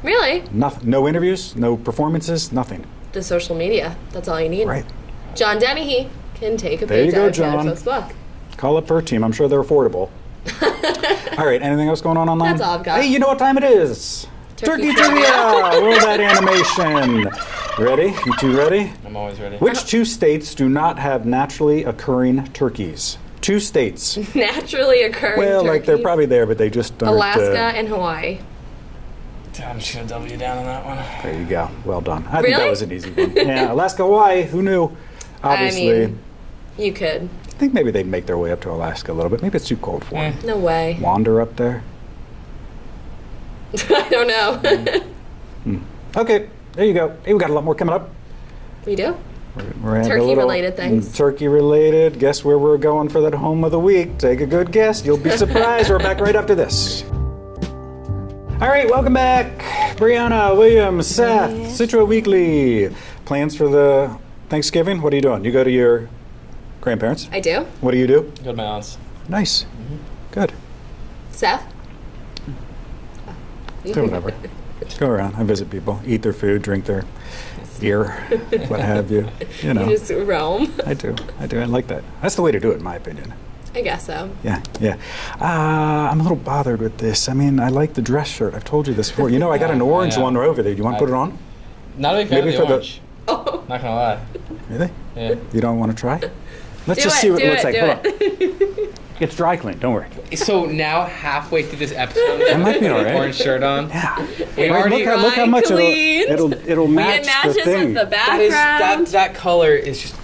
[SPEAKER 2] Really?
[SPEAKER 1] Nothing. No interviews, no performances, nothing.
[SPEAKER 2] The social media. That's all you need.
[SPEAKER 1] Right.
[SPEAKER 2] John Dennehy can take a
[SPEAKER 1] There you
[SPEAKER 2] page
[SPEAKER 1] go,
[SPEAKER 2] out of Taylor
[SPEAKER 1] John.
[SPEAKER 2] Swift's book.
[SPEAKER 1] Call up her team. I'm sure they're affordable. All right. Anything else going on online?
[SPEAKER 2] That's all I've got.
[SPEAKER 1] Hey, you know what time it is?
[SPEAKER 2] Turkey
[SPEAKER 1] Trivia! Roll that animation. Ready? You two ready?
[SPEAKER 3] I'm always ready.
[SPEAKER 1] Which 2 states do not have naturally occurring turkeys? 2 states.
[SPEAKER 2] Naturally occurring
[SPEAKER 1] Well, like they're
[SPEAKER 2] turkeys.
[SPEAKER 1] probably there, but they just aren't.
[SPEAKER 2] Alaska and Hawaii.
[SPEAKER 3] I'm just gonna W down on that one.
[SPEAKER 1] There you go. Well done. I think
[SPEAKER 2] Really?
[SPEAKER 1] that was an easy one. Yeah, Alaska, Hawaii. Who knew? Obviously,
[SPEAKER 2] I mean, you could.
[SPEAKER 1] I think maybe they'd make their way up to Alaska a little bit. Maybe it's too cold for them.
[SPEAKER 2] No way.
[SPEAKER 1] Wander up there.
[SPEAKER 2] I don't know.
[SPEAKER 1] Okay, there you go. Hey, we got a lot more coming up.
[SPEAKER 2] We do?
[SPEAKER 1] We're having a
[SPEAKER 2] Turkey-related things.
[SPEAKER 1] Turkey-related. Guess where we're going for that home of the week? Take a good guess. You'll be surprised. We're back right after this. All right, welcome back. Brianna, William, Seth, Scituate Weekly. Plans for the Thanksgiving? What are you doing? You go to your grandparents?
[SPEAKER 2] I do.
[SPEAKER 1] What do you do?
[SPEAKER 3] Go to my aunt's.
[SPEAKER 1] Nice. Good.
[SPEAKER 2] Seth?
[SPEAKER 1] Do whatever. Go around. I visit people. Eat their food, drink their beer, what have you. You know.
[SPEAKER 2] You just roam.
[SPEAKER 1] I do. I like that. That's the way to do it, in my opinion.
[SPEAKER 2] I guess so.
[SPEAKER 1] Yeah. I'm a little bothered with this. I mean, I like the dress shirt. I've told you this before. You know, I got an orange one over there. Do you want to put it on?
[SPEAKER 3] Not a big fan of
[SPEAKER 1] Maybe
[SPEAKER 3] the
[SPEAKER 1] for the-
[SPEAKER 3] orange.
[SPEAKER 2] Oh.
[SPEAKER 3] Not gonna lie.
[SPEAKER 1] Really?
[SPEAKER 3] Yeah.
[SPEAKER 1] You don't want to try? Let's
[SPEAKER 2] Do
[SPEAKER 1] just
[SPEAKER 2] it,
[SPEAKER 1] see what
[SPEAKER 2] do
[SPEAKER 1] it looks
[SPEAKER 2] it,
[SPEAKER 1] like.
[SPEAKER 2] do
[SPEAKER 1] Hold on. It's dry clean. Don't worry.
[SPEAKER 3] So now halfway through this episode,
[SPEAKER 1] That might be all right.
[SPEAKER 3] orange shirt on.
[SPEAKER 1] Yeah.
[SPEAKER 3] We
[SPEAKER 1] Wait,
[SPEAKER 3] already
[SPEAKER 1] look how much
[SPEAKER 2] cleaned.
[SPEAKER 1] it'll match
[SPEAKER 2] It matches
[SPEAKER 1] the thing.
[SPEAKER 2] with the
[SPEAKER 3] That is
[SPEAKER 2] background.
[SPEAKER 3] that color is just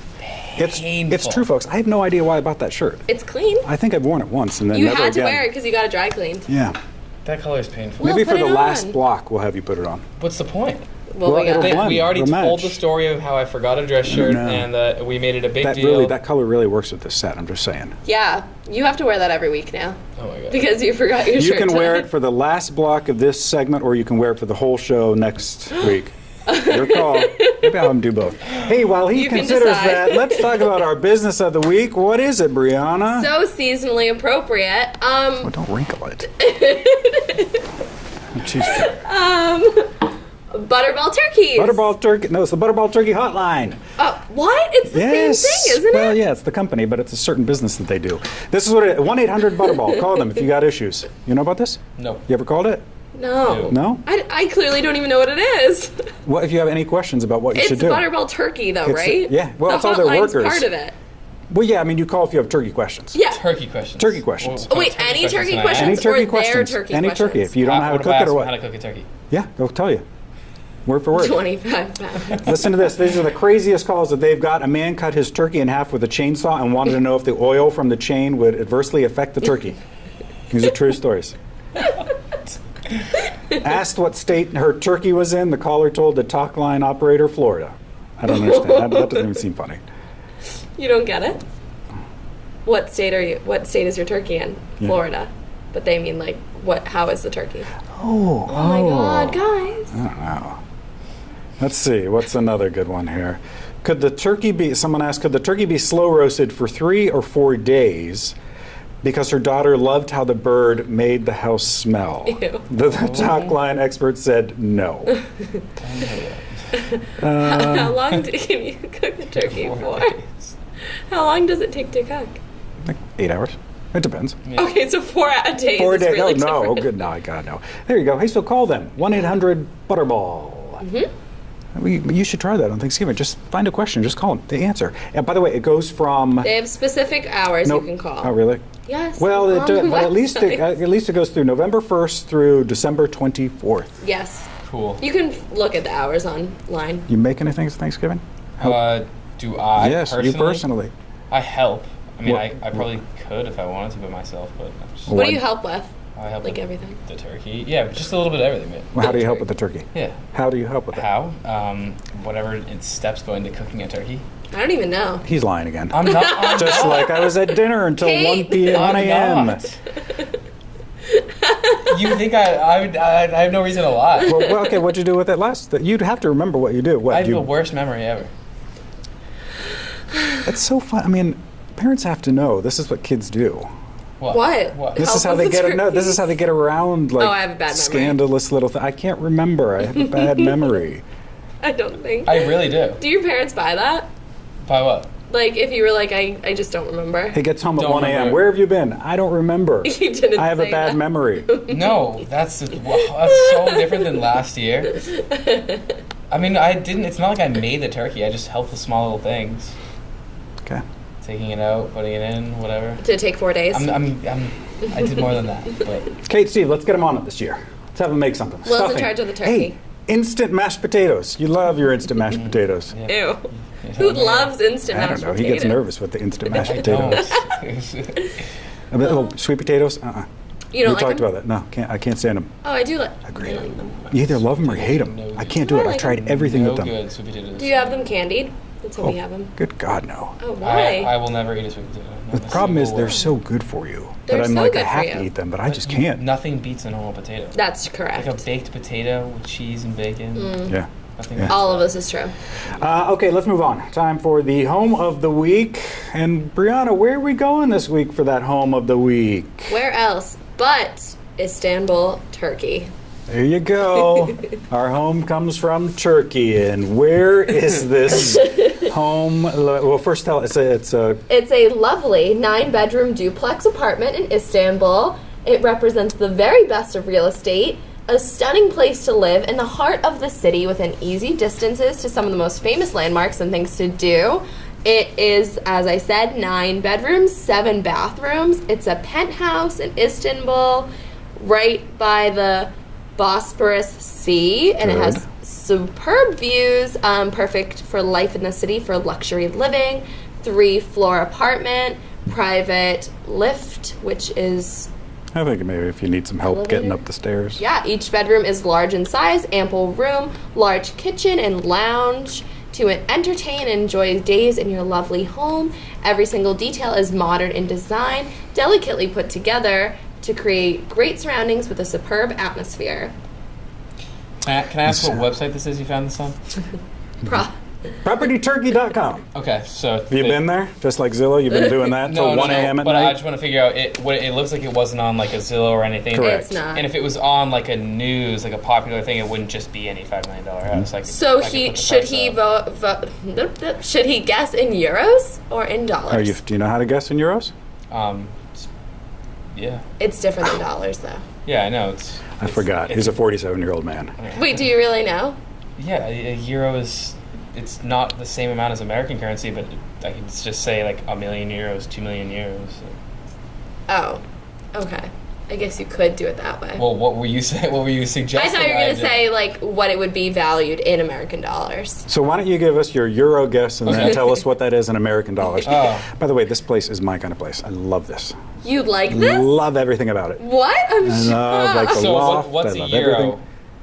[SPEAKER 1] It's
[SPEAKER 3] painful.
[SPEAKER 1] true, folks. I have no idea why I bought that shirt.
[SPEAKER 2] It's clean.
[SPEAKER 1] I think I've worn it once and then
[SPEAKER 2] You
[SPEAKER 1] never
[SPEAKER 2] had to
[SPEAKER 1] again.
[SPEAKER 2] wear it because you got it dry cleaned.
[SPEAKER 1] Yeah.
[SPEAKER 3] That color is painful.
[SPEAKER 2] Well,
[SPEAKER 1] Maybe
[SPEAKER 2] put
[SPEAKER 1] for the
[SPEAKER 2] it
[SPEAKER 1] last
[SPEAKER 2] on.
[SPEAKER 1] block, we'll have you put it on.
[SPEAKER 3] What's the point?
[SPEAKER 2] Well, we
[SPEAKER 1] Well,
[SPEAKER 2] got
[SPEAKER 1] it'll blend.
[SPEAKER 3] We already
[SPEAKER 1] It'll
[SPEAKER 3] told
[SPEAKER 1] match.
[SPEAKER 3] the story of how I forgot a dress shirt
[SPEAKER 1] No.
[SPEAKER 3] and we made it a big deal.
[SPEAKER 1] That color really works with this set. I'm just saying.
[SPEAKER 2] Yeah, you have to wear that every week now
[SPEAKER 3] Oh my god.
[SPEAKER 2] because you forgot your
[SPEAKER 1] You
[SPEAKER 2] shirt.
[SPEAKER 1] can wear
[SPEAKER 2] tonight.
[SPEAKER 1] it for the last block of this segment, or you can wear it for the whole show next week. Your call. Maybe I'll have him do both. Hey, while he
[SPEAKER 2] You can
[SPEAKER 1] considers
[SPEAKER 2] decide.
[SPEAKER 1] that, let's talk about our business of the week. What is it, Brianna?
[SPEAKER 2] So seasonally appropriate.
[SPEAKER 1] Well, don't wrinkle it. Jeez.
[SPEAKER 2] Butterball turkeys.
[SPEAKER 1] Butterball Turkey. No, it's the Butterball Turkey Hotline.
[SPEAKER 2] What? It's the
[SPEAKER 1] Yes.
[SPEAKER 2] same thing, isn't
[SPEAKER 1] Well,
[SPEAKER 2] it?
[SPEAKER 1] yeah, it's the company, but it's a certain business that they do. This is what it 1-800-Butterball. Call them if you got issues. You know about this?
[SPEAKER 3] No.
[SPEAKER 1] You ever called it?
[SPEAKER 2] No.
[SPEAKER 1] No?
[SPEAKER 2] I clearly don't even know what it is.
[SPEAKER 1] What if you have any questions about what you
[SPEAKER 2] It's
[SPEAKER 1] should do?
[SPEAKER 2] Butterball turkey, though,
[SPEAKER 1] It's-
[SPEAKER 2] right?
[SPEAKER 1] yeah. Well,
[SPEAKER 2] the
[SPEAKER 1] it's all their
[SPEAKER 2] hotline's
[SPEAKER 1] workers.
[SPEAKER 2] part of it.
[SPEAKER 1] Well, yeah, I mean, you call if you have turkey questions.
[SPEAKER 2] Yeah.
[SPEAKER 3] Turkey questions.
[SPEAKER 1] Turkey questions.
[SPEAKER 3] What
[SPEAKER 2] Wait,
[SPEAKER 3] kind of
[SPEAKER 2] any turkey
[SPEAKER 3] can I
[SPEAKER 2] questions?
[SPEAKER 3] ask?
[SPEAKER 1] Any turkey
[SPEAKER 2] or
[SPEAKER 1] questions.
[SPEAKER 2] their turkey
[SPEAKER 1] Any
[SPEAKER 2] questions?
[SPEAKER 1] turkey. If you don't know how to
[SPEAKER 3] What if
[SPEAKER 1] cook
[SPEAKER 3] I
[SPEAKER 1] it
[SPEAKER 3] ask
[SPEAKER 1] or
[SPEAKER 3] them
[SPEAKER 1] what.
[SPEAKER 3] how to cook a turkey?
[SPEAKER 1] Yeah, they'll tell you. Word for word.
[SPEAKER 2] 25 pounds.
[SPEAKER 1] Listen to this. These are the craziest calls that they've got. A man cut his turkey in half with a chainsaw and wanted to know if the oil from the chain would adversely affect the turkey. These are true stories. Asked what state her turkey was in, the caller told the talk line operator, Florida. I don't understand. That doesn't even seem funny.
[SPEAKER 2] You don't get it? What state is your turkey in?
[SPEAKER 1] Yeah.
[SPEAKER 2] Florida. But they mean like how is the turkey?
[SPEAKER 1] Oh
[SPEAKER 2] my god, guys.
[SPEAKER 1] I don't know. Let's see. What's another good one here? Someone asked, could the turkey be slow roasted for 3 or 4 days because her daughter loved how the bird made the house smell?
[SPEAKER 2] Ew.
[SPEAKER 1] The talk line expert said no.
[SPEAKER 2] How long can you cook a turkey for? How long does it take to cook?
[SPEAKER 1] Like 8 hours. It depends.
[SPEAKER 2] Okay, so 4 days
[SPEAKER 1] 4
[SPEAKER 2] is
[SPEAKER 1] days.
[SPEAKER 2] really
[SPEAKER 1] Oh, no. Oh,
[SPEAKER 2] different.
[SPEAKER 1] good. No, God, no. There you go. Hey, so call them. 1-800-Butterball. You should try that on Thanksgiving. Just find a question. Just call them. They answer. And by the way, it goes from...
[SPEAKER 2] They have specific hours
[SPEAKER 1] Nope.
[SPEAKER 2] you can call.
[SPEAKER 1] Oh, really?
[SPEAKER 2] Yes.
[SPEAKER 1] Well,
[SPEAKER 2] on the
[SPEAKER 1] but at least
[SPEAKER 2] website.
[SPEAKER 1] it goes through November 1st through December 24th.
[SPEAKER 2] Yes.
[SPEAKER 3] Cool.
[SPEAKER 2] You can look at the hours online.
[SPEAKER 1] You make anything for Thanksgiving?
[SPEAKER 3] Do I
[SPEAKER 1] Yes,
[SPEAKER 3] personally?
[SPEAKER 1] you personally.
[SPEAKER 3] I help. I mean,
[SPEAKER 1] What-
[SPEAKER 3] I probably could if I wanted to by myself, but I'm just,
[SPEAKER 2] What do you help with?
[SPEAKER 3] I help
[SPEAKER 2] Like
[SPEAKER 3] with
[SPEAKER 2] everything?
[SPEAKER 3] the turkey. Yeah, just a little bit of everything, man.
[SPEAKER 1] Well, how do you help with the turkey?
[SPEAKER 3] Yeah.
[SPEAKER 1] How do you help with it?
[SPEAKER 3] How? Whatever steps go into cooking a turkey.
[SPEAKER 2] I don't even know.
[SPEAKER 1] He's lying again.
[SPEAKER 3] I'm not. I'm
[SPEAKER 1] Just
[SPEAKER 3] not.
[SPEAKER 1] like I was at dinner until
[SPEAKER 2] Kate?
[SPEAKER 1] 1 p.m. 1
[SPEAKER 3] I'm
[SPEAKER 1] a.m.
[SPEAKER 3] not. You think I have no reason to lie.
[SPEAKER 1] Well, okay, what'd you do with it last? You'd have to remember what you do. What?
[SPEAKER 3] I have
[SPEAKER 1] you,
[SPEAKER 3] the worst memory ever.
[SPEAKER 1] It's so fun. I mean, parents have to know. This is what kids do.
[SPEAKER 2] What?
[SPEAKER 3] What?
[SPEAKER 1] This
[SPEAKER 2] Help
[SPEAKER 1] is how
[SPEAKER 2] with
[SPEAKER 1] they
[SPEAKER 2] the
[SPEAKER 1] get. No, this is
[SPEAKER 2] turkeys.
[SPEAKER 1] how they get around like
[SPEAKER 2] I have a bad memory.
[SPEAKER 1] scandalous little thing. I can't remember. I have a bad memory.
[SPEAKER 2] I don't think.
[SPEAKER 3] I really do.
[SPEAKER 2] Do your parents buy that?
[SPEAKER 3] By what?
[SPEAKER 2] Like, if you were like, I just don't remember.
[SPEAKER 1] He gets home at
[SPEAKER 3] Don't
[SPEAKER 1] 1 a.m.
[SPEAKER 3] remember.
[SPEAKER 1] Where have you been? I don't remember.
[SPEAKER 2] You didn't
[SPEAKER 1] I have a
[SPEAKER 2] say
[SPEAKER 1] bad
[SPEAKER 2] that.
[SPEAKER 1] memory.
[SPEAKER 3] No, that's so different than last year. I mean, I didn't. It's not like I made the turkey. I just helped with small little things,
[SPEAKER 1] Okay.
[SPEAKER 3] taking it out, putting it in, whatever.
[SPEAKER 2] Did it take 4 days?
[SPEAKER 3] I did more than that, but
[SPEAKER 1] Kate, Steve, let's get him on it this year. Let's have him make something.
[SPEAKER 2] Will's in charge of the turkey.
[SPEAKER 1] Hey, instant mashed potatoes. You love your instant mashed potatoes.
[SPEAKER 3] yeah.
[SPEAKER 2] Ew. Who loves instant
[SPEAKER 1] I
[SPEAKER 2] mashed
[SPEAKER 1] don't know.
[SPEAKER 2] potatoes?
[SPEAKER 1] He gets nervous with the instant mashed
[SPEAKER 3] I don't.
[SPEAKER 1] potatoes. Sweet potatoes?
[SPEAKER 2] You don't
[SPEAKER 1] we
[SPEAKER 2] like
[SPEAKER 1] talked
[SPEAKER 2] them?
[SPEAKER 1] about that. No, I can't stand them.
[SPEAKER 2] Oh, I do like.
[SPEAKER 1] Agree.
[SPEAKER 2] I like them.
[SPEAKER 1] You either love them or you hate them.
[SPEAKER 3] No
[SPEAKER 1] I
[SPEAKER 3] good.
[SPEAKER 1] can't do
[SPEAKER 2] I
[SPEAKER 1] it.
[SPEAKER 2] like
[SPEAKER 1] I've tried everything
[SPEAKER 3] no
[SPEAKER 1] with them.
[SPEAKER 3] good sweet potatoes.
[SPEAKER 2] Do you have them candied? That's how we have them.
[SPEAKER 1] Good God, no.
[SPEAKER 2] Oh, why?
[SPEAKER 3] I will never eat a sweet potato.
[SPEAKER 1] The
[SPEAKER 3] Not a
[SPEAKER 1] problem is
[SPEAKER 3] single
[SPEAKER 1] they're
[SPEAKER 3] one.
[SPEAKER 1] so good for you
[SPEAKER 2] They're
[SPEAKER 1] that I'm
[SPEAKER 2] so
[SPEAKER 1] like, I
[SPEAKER 2] good for
[SPEAKER 1] have
[SPEAKER 2] you.
[SPEAKER 1] to eat them, but I just
[SPEAKER 3] You-
[SPEAKER 1] can't.
[SPEAKER 3] Nothing beats a normal potato.
[SPEAKER 2] That's correct.
[SPEAKER 3] Like a baked potato with cheese and bacon.
[SPEAKER 1] Yeah.
[SPEAKER 3] Nothing
[SPEAKER 1] Yeah.
[SPEAKER 3] beats
[SPEAKER 2] All of
[SPEAKER 3] that.
[SPEAKER 2] this is true.
[SPEAKER 1] Okay, let's move on. Time for the home of the week. And Brianna, where are we going this week for that home of the week?
[SPEAKER 2] Where else but Istanbul, Turkey?
[SPEAKER 1] There you go. Our home comes from Turkey. And where is this home? Well, first tell us. It's a
[SPEAKER 2] It's a lovely 9-bedroom duplex apartment in Istanbul. It represents the very best of real estate, a stunning place to live in the heart of the city within easy distances to some of the most famous landmarks and things to do. It is, as I said, 9 bedrooms, 7 bathrooms. It's a penthouse in Istanbul, right by the Bosporus Sea, and it
[SPEAKER 1] Good.
[SPEAKER 2] has superb views, perfect for life in the city for luxury living. 3-floor apartment, private lift, which is,
[SPEAKER 1] I think maybe if you need some help getting up the stairs.
[SPEAKER 2] yeah, each bedroom is large in size, ample room, large kitchen and lounge to entertain and enjoy days in your lovely home. Every single detail is modern in design, delicately put together to create great surroundings with a superb atmosphere.
[SPEAKER 3] Can I ask what website this is you found this on?
[SPEAKER 1] PropertyTurkey.com.
[SPEAKER 3] Okay, so
[SPEAKER 1] Have you been there? Just like Zillow? You've been doing that till 1 a.m. at
[SPEAKER 3] but I
[SPEAKER 1] night?
[SPEAKER 3] just want to figure out it looks like it wasn't on like a Zillow or anything.
[SPEAKER 1] Correct.
[SPEAKER 2] It's not.
[SPEAKER 3] And if it was on like a news, like a popular thing, it wouldn't just be any $5 million house. Like
[SPEAKER 2] So
[SPEAKER 3] I could
[SPEAKER 2] he
[SPEAKER 3] put the
[SPEAKER 2] should
[SPEAKER 3] price
[SPEAKER 2] he
[SPEAKER 3] up.
[SPEAKER 2] should he guess in euros or in dollars?
[SPEAKER 1] Do you know how to guess in euros?
[SPEAKER 3] Yeah,
[SPEAKER 2] It's different than dollars, though.
[SPEAKER 3] yeah, I know.
[SPEAKER 1] I forgot. He's a 47-year-old man.
[SPEAKER 2] Wait, do you really know?
[SPEAKER 3] Yeah, a euro is. It's not the same amount as American currency, but I can just say like €1 million, €2 million.
[SPEAKER 2] Oh, okay. I guess you could do it that way.
[SPEAKER 3] Well, what were you saying? What were you
[SPEAKER 2] I
[SPEAKER 3] suggesting?
[SPEAKER 2] thought you were going to
[SPEAKER 3] just-
[SPEAKER 2] say, like, what it would be valued in American dollars.
[SPEAKER 1] So why don't you give us your euro guess and then
[SPEAKER 3] Okay.
[SPEAKER 1] tell us what that is in American dollars?
[SPEAKER 3] Oh.
[SPEAKER 1] By the way, this place is my kind of place. I love this.
[SPEAKER 2] You'd like this?
[SPEAKER 1] Love everything about it.
[SPEAKER 2] What? I'm
[SPEAKER 1] I love, like,
[SPEAKER 2] shocked.
[SPEAKER 1] the
[SPEAKER 3] So
[SPEAKER 1] loft.
[SPEAKER 3] what's
[SPEAKER 1] I
[SPEAKER 3] a
[SPEAKER 1] love
[SPEAKER 3] euro?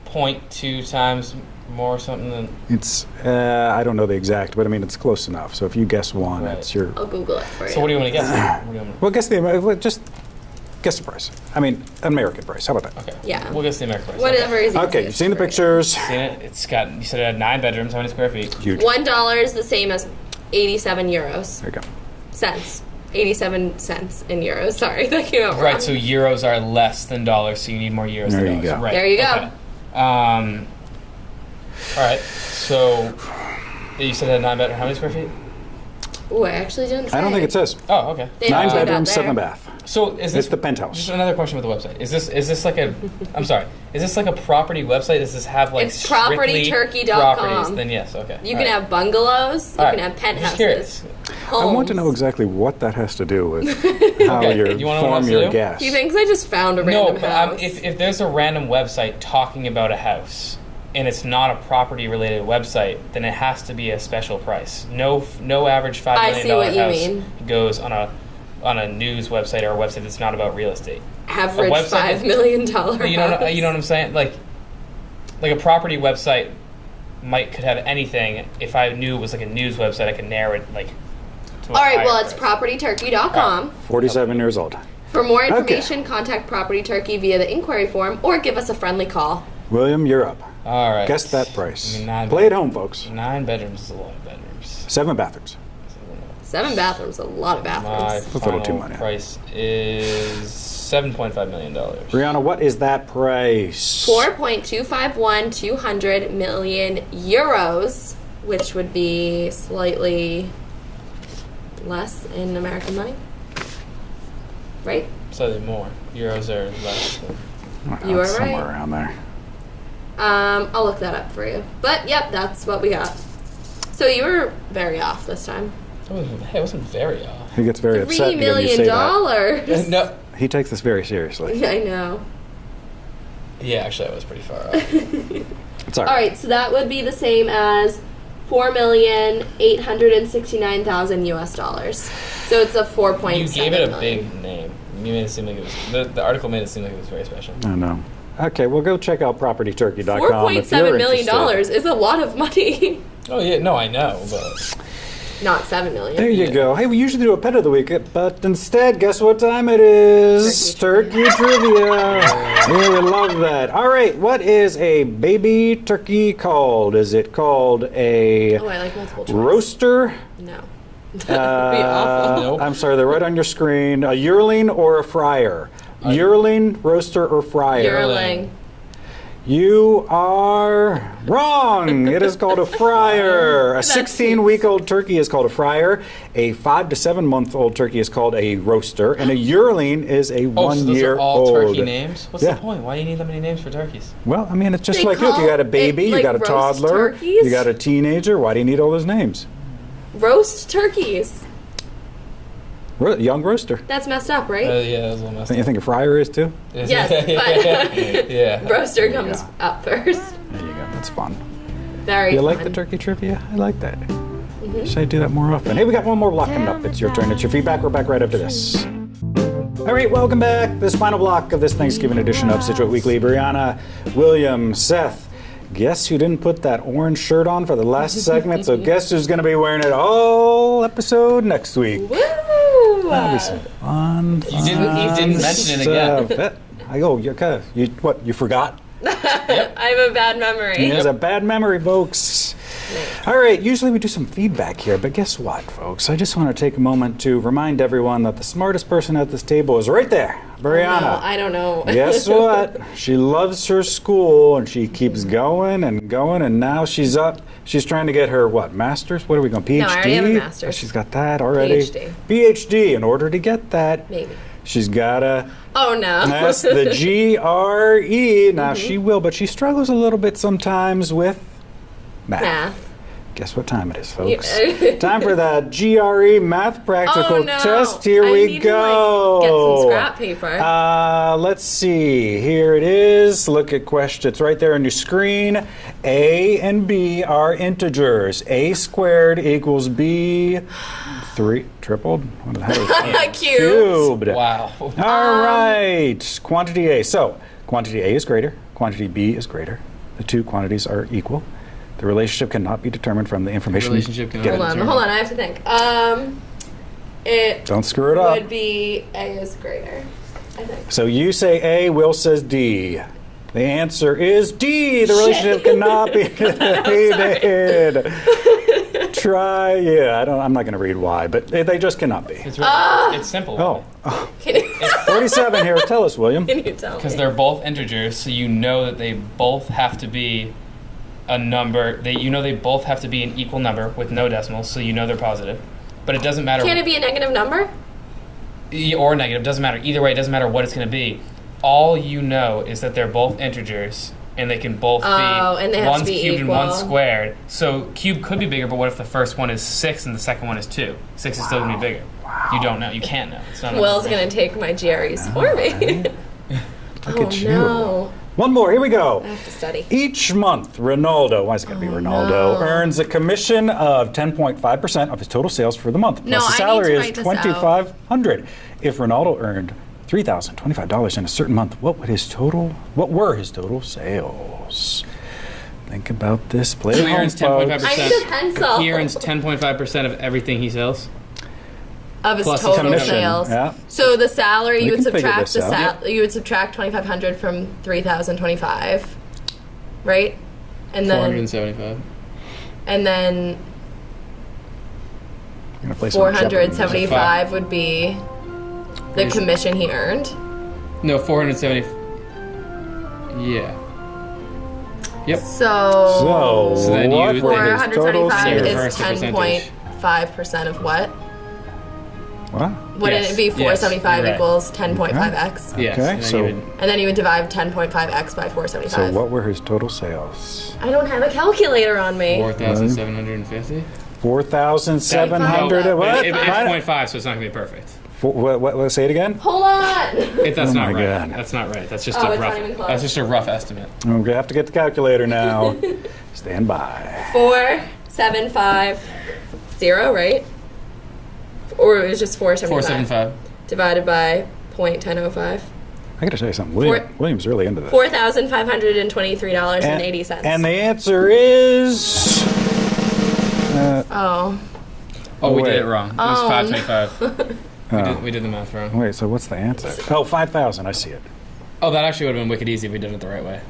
[SPEAKER 1] everything.
[SPEAKER 3] 0.2 times more or something than.
[SPEAKER 1] It's, I don't know the exact, but I mean, it's close enough. So if you guess one,
[SPEAKER 3] Right.
[SPEAKER 1] it's your,
[SPEAKER 2] I'll Google it for you.
[SPEAKER 3] So what do you want to guess? What do you want
[SPEAKER 1] well, guess just guess the price. I mean, American price. How about that?
[SPEAKER 3] Okay.
[SPEAKER 2] Yeah.
[SPEAKER 3] We'll guess the American price.
[SPEAKER 2] Whatever is
[SPEAKER 1] Okay,
[SPEAKER 2] easiest
[SPEAKER 1] you've seen the
[SPEAKER 2] for you.
[SPEAKER 1] pictures.
[SPEAKER 3] Seen it? It's got. You said it had 9 bedrooms. How many square feet?
[SPEAKER 1] Huge.
[SPEAKER 2] $1 is the same as 87 euros.
[SPEAKER 1] There you go.
[SPEAKER 2] Cents. 87 cents in euros. Sorry, that came out wrong.
[SPEAKER 3] Right. So euros are less than dollars, so you need more euros
[SPEAKER 1] There
[SPEAKER 3] than
[SPEAKER 1] you
[SPEAKER 3] dollars.
[SPEAKER 1] go.
[SPEAKER 3] Right.
[SPEAKER 2] There you go.
[SPEAKER 3] Okay. All right. So you said it had 9 bedrooms. How many square feet?
[SPEAKER 2] Ooh, I actually didn't say.
[SPEAKER 1] I don't think it says.
[SPEAKER 3] Oh, okay.
[SPEAKER 2] They
[SPEAKER 1] 9
[SPEAKER 2] don't do that
[SPEAKER 1] bedrooms,
[SPEAKER 2] there.
[SPEAKER 1] 7 bath.
[SPEAKER 3] So is this
[SPEAKER 1] It's the penthouse.
[SPEAKER 3] Just another question with the website. Is this like a? I'm sorry. Is this like a property website? Does this have like
[SPEAKER 2] It's
[SPEAKER 3] strictly
[SPEAKER 2] propertyturkey.com.
[SPEAKER 3] properties? Then yes. Okay.
[SPEAKER 2] You
[SPEAKER 3] All
[SPEAKER 2] can
[SPEAKER 3] right.
[SPEAKER 2] have bungalows. You
[SPEAKER 3] All
[SPEAKER 2] can
[SPEAKER 3] right.
[SPEAKER 2] have
[SPEAKER 3] Just
[SPEAKER 2] penthouses.
[SPEAKER 3] curious.
[SPEAKER 1] I want to know
[SPEAKER 2] homes.
[SPEAKER 1] exactly what that has to do with how
[SPEAKER 3] Okay,
[SPEAKER 1] you
[SPEAKER 3] you wanna know what
[SPEAKER 1] form
[SPEAKER 3] it has to
[SPEAKER 1] your
[SPEAKER 3] do?
[SPEAKER 1] guess.
[SPEAKER 2] He thinks I just found a
[SPEAKER 3] No,
[SPEAKER 2] random
[SPEAKER 3] but
[SPEAKER 2] house.
[SPEAKER 3] if there's a random website talking about a house and it's not a property related website, then it has to be a special price. No average $5
[SPEAKER 2] I
[SPEAKER 3] million
[SPEAKER 2] see what you
[SPEAKER 3] house
[SPEAKER 2] mean.
[SPEAKER 3] goes on a news website or a website that's not about real estate.
[SPEAKER 2] Average
[SPEAKER 3] website
[SPEAKER 2] $5 million
[SPEAKER 3] You know
[SPEAKER 2] house.
[SPEAKER 3] what I'm saying? Like a property website could have anything. If I knew it was like a news website, I could narrow it like. To a
[SPEAKER 2] All right,
[SPEAKER 3] higher
[SPEAKER 2] well, it's
[SPEAKER 3] price.
[SPEAKER 2] propertyturkey.com.
[SPEAKER 1] 47 years old.
[SPEAKER 2] For more information, contact Property Turkey via the inquiry form or give us a friendly call.
[SPEAKER 1] William, you're up.
[SPEAKER 3] All right.
[SPEAKER 1] Guess that price.
[SPEAKER 3] I mean, 9
[SPEAKER 1] Play at home, folks.
[SPEAKER 3] 9 bedrooms is a lot of bedrooms.
[SPEAKER 1] 7 bathrooms.
[SPEAKER 2] 7 bathrooms, a lot of
[SPEAKER 3] My
[SPEAKER 2] bathrooms.
[SPEAKER 1] That's a little too
[SPEAKER 3] final
[SPEAKER 1] money.
[SPEAKER 3] price is $7.5 million.
[SPEAKER 1] Brianna, what is that price?
[SPEAKER 2] 4.251 200 million euros, which would be slightly less in American money. Right?
[SPEAKER 3] Slightly more. Euros are less.
[SPEAKER 2] You are
[SPEAKER 1] It's somewhere
[SPEAKER 2] right.
[SPEAKER 1] around there.
[SPEAKER 2] I'll look that up for you. But yep, that's what we got. So you were very off this time.
[SPEAKER 3] It wasn't very off.
[SPEAKER 1] He gets very
[SPEAKER 2] $3
[SPEAKER 1] upset because you
[SPEAKER 2] million
[SPEAKER 1] say that.
[SPEAKER 3] No.
[SPEAKER 1] He takes this very seriously.
[SPEAKER 2] I know.
[SPEAKER 3] Yeah, actually, I was pretty far off.
[SPEAKER 1] It's all
[SPEAKER 2] All
[SPEAKER 1] right.
[SPEAKER 2] right, so that would be the same as $4,869,000 US dollars. So it's a 4.7
[SPEAKER 3] You gave it a
[SPEAKER 2] million.
[SPEAKER 3] big name. You made it seem like it was the article made it seem like it was very special.
[SPEAKER 1] I know. Okay, well, go check out propertyturkey.com.
[SPEAKER 2] $4.7 million is a lot of money.
[SPEAKER 3] Oh yeah, no, I know, but
[SPEAKER 2] Not $7 million.
[SPEAKER 1] There you go. Hey, we usually do a pet of the week, but instead, guess what time it is? Turkey trivia. Yeah, we love that. All right, what is a baby turkey called? Is it called a
[SPEAKER 2] Oh, I like multiple choice.
[SPEAKER 1] roaster?
[SPEAKER 2] No. That would be awful.
[SPEAKER 3] Nope.
[SPEAKER 1] I'm sorry, they're right on your screen. A yearling or a fryer? Yearling, roaster, or fryer?
[SPEAKER 2] Yearling.
[SPEAKER 1] You are wrong. It is called a fryer. A 16-week-old turkey is called a fryer. A 5 to 7 month old turkey is called a roaster, and a yearling is a
[SPEAKER 3] oh, so those are all
[SPEAKER 1] 1-year-old.
[SPEAKER 3] turkey names? What's
[SPEAKER 1] Yeah.
[SPEAKER 3] the point? Why do you need that many names for turkeys?
[SPEAKER 1] Well, I mean, it's just
[SPEAKER 2] They
[SPEAKER 1] like look, you got a
[SPEAKER 2] call
[SPEAKER 1] baby,
[SPEAKER 2] it,
[SPEAKER 1] you
[SPEAKER 2] like,
[SPEAKER 1] got a
[SPEAKER 2] roast
[SPEAKER 1] toddler,
[SPEAKER 2] turkeys?
[SPEAKER 1] you got a teenager. Why do you need all those names?
[SPEAKER 2] Roast turkeys.
[SPEAKER 1] Young roaster.
[SPEAKER 2] That's messed up, right?
[SPEAKER 3] Yeah, that was a little messed
[SPEAKER 1] Don't you
[SPEAKER 3] up.
[SPEAKER 1] think a fryer is too?
[SPEAKER 2] Yes, but
[SPEAKER 3] yeah.
[SPEAKER 2] roaster comes
[SPEAKER 1] go.
[SPEAKER 2] up first.
[SPEAKER 1] There you go. That's fun.
[SPEAKER 2] Very
[SPEAKER 1] You
[SPEAKER 2] fun.
[SPEAKER 1] like the turkey trivia? I like that. Should I do that more often? Hey, we got one more block coming up. It's your turn. It's your feedback. We're back right after this. All right, welcome back. This final block of this Thanksgiving edition of Scituate Weekly. Brianna, William, Seth. Guess who didn't put that orange shirt on for the last segment? So guess who's going to be wearing it all episode next week?
[SPEAKER 2] Woo!
[SPEAKER 1] That'll be some fun.
[SPEAKER 3] You didn't mention it again.
[SPEAKER 1] stuff. I go. You what? You forgot?
[SPEAKER 2] I have a bad memory.
[SPEAKER 1] He has a bad memory, folks. All right, usually we do some feedback here, but guess what, folks? I just want to take a moment to remind everyone that the smartest person at this table is right there, Brianna.
[SPEAKER 2] No, I don't know.
[SPEAKER 1] Guess what? She loves her school, and she keeps going, and now she's up. She's trying to get her, what, master's? What are we going, PhD?
[SPEAKER 2] No, I already have a master's.
[SPEAKER 1] She's got that already.
[SPEAKER 2] PhD.
[SPEAKER 1] PhD. In order to get that,
[SPEAKER 2] Maybe.
[SPEAKER 1] she's got to
[SPEAKER 2] Oh, no.
[SPEAKER 1] pass the GRE. Now, she will, but she struggles a little bit sometimes with math. Guess what time it is, folks?
[SPEAKER 2] Yeah.
[SPEAKER 1] Time for that GRE math practical
[SPEAKER 2] Oh, no.
[SPEAKER 1] test. Here
[SPEAKER 2] I
[SPEAKER 1] we
[SPEAKER 2] need
[SPEAKER 1] go.
[SPEAKER 2] To, get some scrap paper.
[SPEAKER 1] Let's see. Here it is. Look at question. It's right there on your screen. A and B are integers. A squared equals B. 3 tripled. What the hell is that?
[SPEAKER 2] Cubed.
[SPEAKER 3] Wow.
[SPEAKER 1] All right. Quantity A. So, quantity A is greater. Quantity B is greater. The two quantities are equal. The relationship cannot be determined from the information.
[SPEAKER 3] Relationship cannot
[SPEAKER 1] given.
[SPEAKER 3] be
[SPEAKER 2] Hold on, I have to think. It
[SPEAKER 1] Don't screw it up.
[SPEAKER 2] would be A is greater, I think.
[SPEAKER 1] So you say A, Will says D. The answer is D. The relationship cannot be determined. Try, I'm not going to read why, but they just cannot be.
[SPEAKER 3] It's simple.
[SPEAKER 1] Oh,
[SPEAKER 2] Can you,
[SPEAKER 1] 47 here. Tell us, William.
[SPEAKER 2] can you tell
[SPEAKER 3] Because
[SPEAKER 2] me?
[SPEAKER 3] they're both integers, so you know that they both have to be a number. They both have to be an equal number with no decimals, so you know they're positive. But it doesn't matter.
[SPEAKER 2] Can it be a negative number?
[SPEAKER 3] Or negative, doesn't matter. Either way, it doesn't matter what it's going to be. All you know is that they're both integers, and they can both
[SPEAKER 2] and
[SPEAKER 3] be
[SPEAKER 2] they have to
[SPEAKER 3] one's
[SPEAKER 2] be
[SPEAKER 3] cubed and one's
[SPEAKER 2] equal.
[SPEAKER 3] squared. So cube could be bigger, but what if the first one is 6 and the second one is 2? 6 is still going to be bigger. You don't know. You can't know. It's not
[SPEAKER 2] Will's going to take my GREs for me.
[SPEAKER 1] Look
[SPEAKER 2] Oh,
[SPEAKER 1] at you.
[SPEAKER 2] no.
[SPEAKER 1] One more. Here we go.
[SPEAKER 2] I have to study.
[SPEAKER 1] Each month, Ronaldo, why is it going to be Ronaldo,
[SPEAKER 2] no.
[SPEAKER 1] earns a commission of 10.5% of his total sales for the month.
[SPEAKER 2] No,
[SPEAKER 1] Plus the
[SPEAKER 2] I need
[SPEAKER 1] salary
[SPEAKER 2] to
[SPEAKER 1] is
[SPEAKER 2] write this out.
[SPEAKER 1] $2,500. If Ronaldo earned $3,025 in a certain month, what were his total sales? Think about this. Play
[SPEAKER 3] So
[SPEAKER 1] at
[SPEAKER 3] he
[SPEAKER 1] home,
[SPEAKER 3] earns
[SPEAKER 1] folks.
[SPEAKER 3] 10.5%.
[SPEAKER 2] I need a pencil.
[SPEAKER 3] He earns 10.5% of everything he sells.
[SPEAKER 2] Of his
[SPEAKER 3] plus the
[SPEAKER 2] total
[SPEAKER 3] commission,
[SPEAKER 2] sales.
[SPEAKER 1] yeah.
[SPEAKER 2] So the salary,
[SPEAKER 1] We
[SPEAKER 2] you would
[SPEAKER 1] can figure
[SPEAKER 2] subtract
[SPEAKER 1] this out.
[SPEAKER 2] you would subtract 2,500 from 3,025, right? And then
[SPEAKER 3] 475.
[SPEAKER 2] and then
[SPEAKER 1] I'm gonna play some Jeopardy music.
[SPEAKER 2] 475 would be the
[SPEAKER 3] Pretty-
[SPEAKER 2] commission he earned.
[SPEAKER 3] No, 470. Yeah. Yep.
[SPEAKER 1] So,
[SPEAKER 3] So then
[SPEAKER 1] what
[SPEAKER 3] you-
[SPEAKER 1] were his total
[SPEAKER 2] 475
[SPEAKER 1] sales?
[SPEAKER 3] Reverse
[SPEAKER 2] is
[SPEAKER 3] the percentage.
[SPEAKER 2] 10.5% of what?
[SPEAKER 1] What?
[SPEAKER 2] Wouldn't
[SPEAKER 3] Yes.
[SPEAKER 2] it be
[SPEAKER 3] Yes,
[SPEAKER 2] 475
[SPEAKER 3] you're right.
[SPEAKER 2] equals 10.5x?
[SPEAKER 3] Yes.
[SPEAKER 1] Okay,
[SPEAKER 3] and then
[SPEAKER 1] so-
[SPEAKER 3] you would-
[SPEAKER 2] And then you would divide 10.5x by
[SPEAKER 1] So
[SPEAKER 2] 475.
[SPEAKER 1] what were his total sales?
[SPEAKER 2] I don't have a calculator on me.
[SPEAKER 3] 4,750.
[SPEAKER 1] 4,700.
[SPEAKER 2] No,
[SPEAKER 1] What?
[SPEAKER 3] It's 0.5, so it's not going to be perfect.
[SPEAKER 1] What? Say it again.
[SPEAKER 2] Hold on.
[SPEAKER 3] That's
[SPEAKER 1] Oh
[SPEAKER 3] not
[SPEAKER 1] my
[SPEAKER 3] right.
[SPEAKER 1] God.
[SPEAKER 3] That's not right. That's just
[SPEAKER 2] Oh,
[SPEAKER 3] a
[SPEAKER 2] it's
[SPEAKER 3] rough.
[SPEAKER 2] not even close.
[SPEAKER 3] That's just a rough estimate.
[SPEAKER 1] I'm gonna have to get the calculator now. Stand by.
[SPEAKER 2] 4.750, right? Or it was just 475.
[SPEAKER 3] 475.
[SPEAKER 2] Divided by 0.1005.
[SPEAKER 1] I got to tell you something. William's really into this.
[SPEAKER 2] $4,523.80.
[SPEAKER 1] And the answer is.
[SPEAKER 2] Oh,
[SPEAKER 3] we
[SPEAKER 1] wait.
[SPEAKER 3] did it wrong. It was 525. We did the math wrong.
[SPEAKER 1] Wait, so what's the answer? Oh, 5,000. I see it.
[SPEAKER 3] Oh, that actually would have been wicked easy if we did it the right way.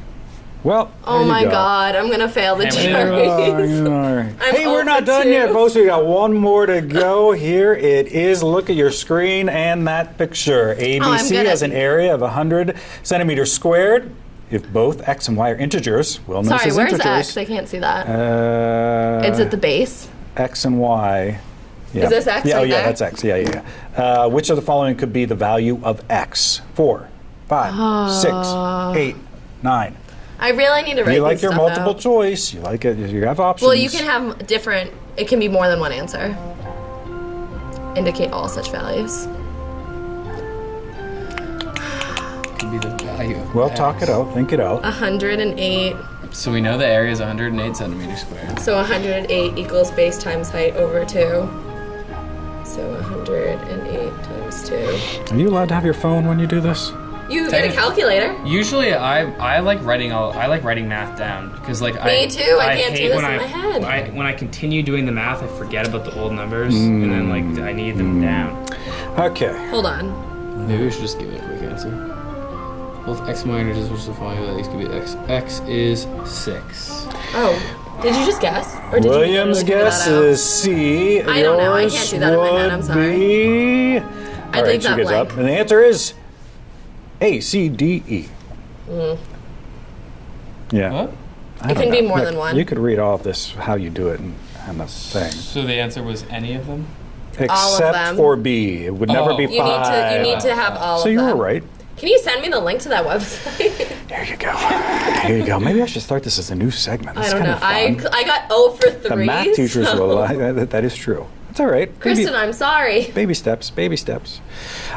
[SPEAKER 1] Well,
[SPEAKER 2] oh my God! I'm gonna fail the juries.
[SPEAKER 1] Hey, we're not done yet, folks. We got one more to go. Here it is. Look at your screen and that picture. ABC has an area of 100 centimeters squared. If both x and y are integers, we'll know this
[SPEAKER 2] Sorry,
[SPEAKER 1] is
[SPEAKER 2] where's
[SPEAKER 1] integers.
[SPEAKER 2] X? I can't see that.
[SPEAKER 1] It's
[SPEAKER 2] at the base.
[SPEAKER 1] X and y. Yeah.
[SPEAKER 2] Is this X
[SPEAKER 1] Yeah,
[SPEAKER 2] right
[SPEAKER 1] yeah,
[SPEAKER 2] there?
[SPEAKER 1] that's X. Yeah. Which of the following could be the value of X? 4, 5, 6, 8, 9.
[SPEAKER 2] I really need to write
[SPEAKER 1] You like
[SPEAKER 2] these
[SPEAKER 1] your
[SPEAKER 2] stuff
[SPEAKER 1] multiple
[SPEAKER 2] out.
[SPEAKER 1] choice. You like it. You have options.
[SPEAKER 2] Well, you can have different. It can be more than one answer. Indicate all such values.
[SPEAKER 3] Could be the value of
[SPEAKER 1] Well,
[SPEAKER 3] X.
[SPEAKER 1] talk it out. Think it out.
[SPEAKER 2] 108.
[SPEAKER 3] So we know the area is 108 centimeters squared.
[SPEAKER 2] So 108 equals base times height over 2. So 108 times 2.
[SPEAKER 1] Are you allowed to have your phone when you do this?
[SPEAKER 2] You get a calculator.
[SPEAKER 3] Usually, I like writing math down because
[SPEAKER 2] Me too. I can't do
[SPEAKER 3] hate
[SPEAKER 2] this
[SPEAKER 3] when
[SPEAKER 2] in my head.
[SPEAKER 3] when I continue doing the math, I forget about the old numbers and then I need them down.
[SPEAKER 1] Okay.
[SPEAKER 2] Hold on.
[SPEAKER 3] Maybe we should just give it a quick answer. Both x and y integers, which is the following values could be x. X is 6.
[SPEAKER 2] Oh, did you just guess? Or did
[SPEAKER 1] William's
[SPEAKER 2] you figure
[SPEAKER 1] guess
[SPEAKER 2] that out?
[SPEAKER 1] is C.
[SPEAKER 2] I don't know. I
[SPEAKER 1] Yours
[SPEAKER 2] can't do that in my head. I'm
[SPEAKER 1] would
[SPEAKER 2] sorry.
[SPEAKER 1] be-
[SPEAKER 2] I
[SPEAKER 1] All right,
[SPEAKER 2] leave
[SPEAKER 1] she
[SPEAKER 2] that
[SPEAKER 1] gives
[SPEAKER 2] blank.
[SPEAKER 1] up. And the answer is A, C, D, E. Yeah.
[SPEAKER 3] What?
[SPEAKER 1] I
[SPEAKER 2] It
[SPEAKER 1] don't
[SPEAKER 2] can be
[SPEAKER 1] know.
[SPEAKER 2] more
[SPEAKER 1] Look,
[SPEAKER 2] than one.
[SPEAKER 1] You could read all of this, how you do it, and the thing.
[SPEAKER 3] So the answer was any of them?
[SPEAKER 1] Except
[SPEAKER 2] them.
[SPEAKER 1] for B. It would never be
[SPEAKER 3] Oh.
[SPEAKER 1] 5.
[SPEAKER 2] You need to have all
[SPEAKER 1] So
[SPEAKER 2] of
[SPEAKER 1] you
[SPEAKER 2] them.
[SPEAKER 1] were right.
[SPEAKER 2] Can you send me the link to that website?
[SPEAKER 1] There you go. Here you go. Maybe I should start this as a new segment. This
[SPEAKER 2] I
[SPEAKER 1] is
[SPEAKER 2] don't
[SPEAKER 1] kind
[SPEAKER 2] know.
[SPEAKER 1] of fun.
[SPEAKER 2] I got 0 for 3.
[SPEAKER 1] The math teachers
[SPEAKER 2] so.
[SPEAKER 1] will lie. That is true. It's all right.
[SPEAKER 2] Kristen, I'm sorry.
[SPEAKER 1] Baby steps, baby steps.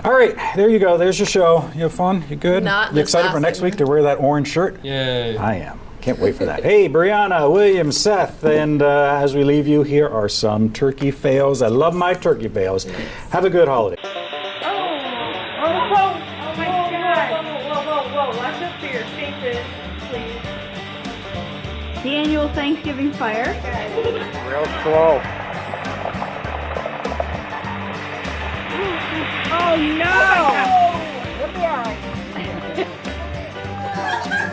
[SPEAKER 1] All right, there you go. There's your show. You have fun? You good?
[SPEAKER 2] Not
[SPEAKER 1] You
[SPEAKER 2] this
[SPEAKER 1] excited
[SPEAKER 2] last
[SPEAKER 1] for next week
[SPEAKER 2] segment.
[SPEAKER 1] to wear that orange shirt?
[SPEAKER 3] Yay.
[SPEAKER 1] I am. Can't wait for that. Hey, Brianna, William, Seth, and as we leave you, here are some turkey fails. I love my turkey fails. Have a good holiday.
[SPEAKER 6] Oh my God. Whoa. Watch out for your faces, please.
[SPEAKER 7] The annual Thanksgiving fire.
[SPEAKER 1] Real slow.
[SPEAKER 7] Oh no!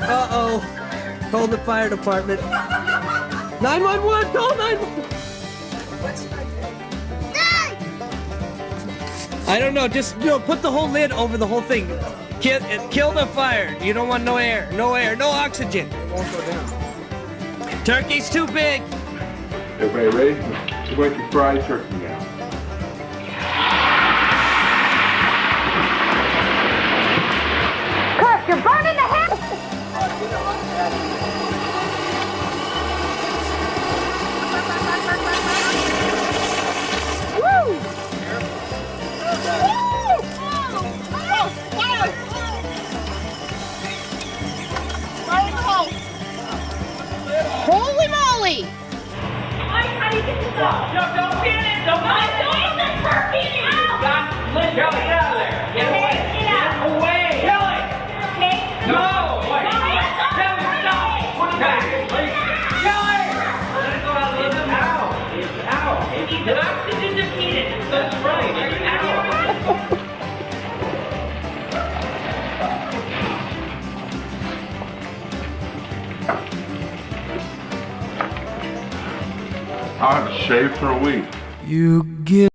[SPEAKER 8] Uh-oh. Call the fire department. 911, call 911. I don't know, just put the whole lid over the whole thing. Kill the fire. You don't want no air, no oxygen. It won't go down. Turkey's too big.
[SPEAKER 9] Everybody ready? We're going to fry turkey now.
[SPEAKER 7] Kirk, you're burning the house! Holy moly!
[SPEAKER 6] Don't panic. Don't panic. Kelly, get out of there. Get away. Get away. Kelly. No. Wait. Kelly, stop. Put it back. Kelly. Let it go out a little bit. Ow. The oxygen depleted. That's right. Ow.
[SPEAKER 9] I'll have to shave for a week.
[SPEAKER 8] You get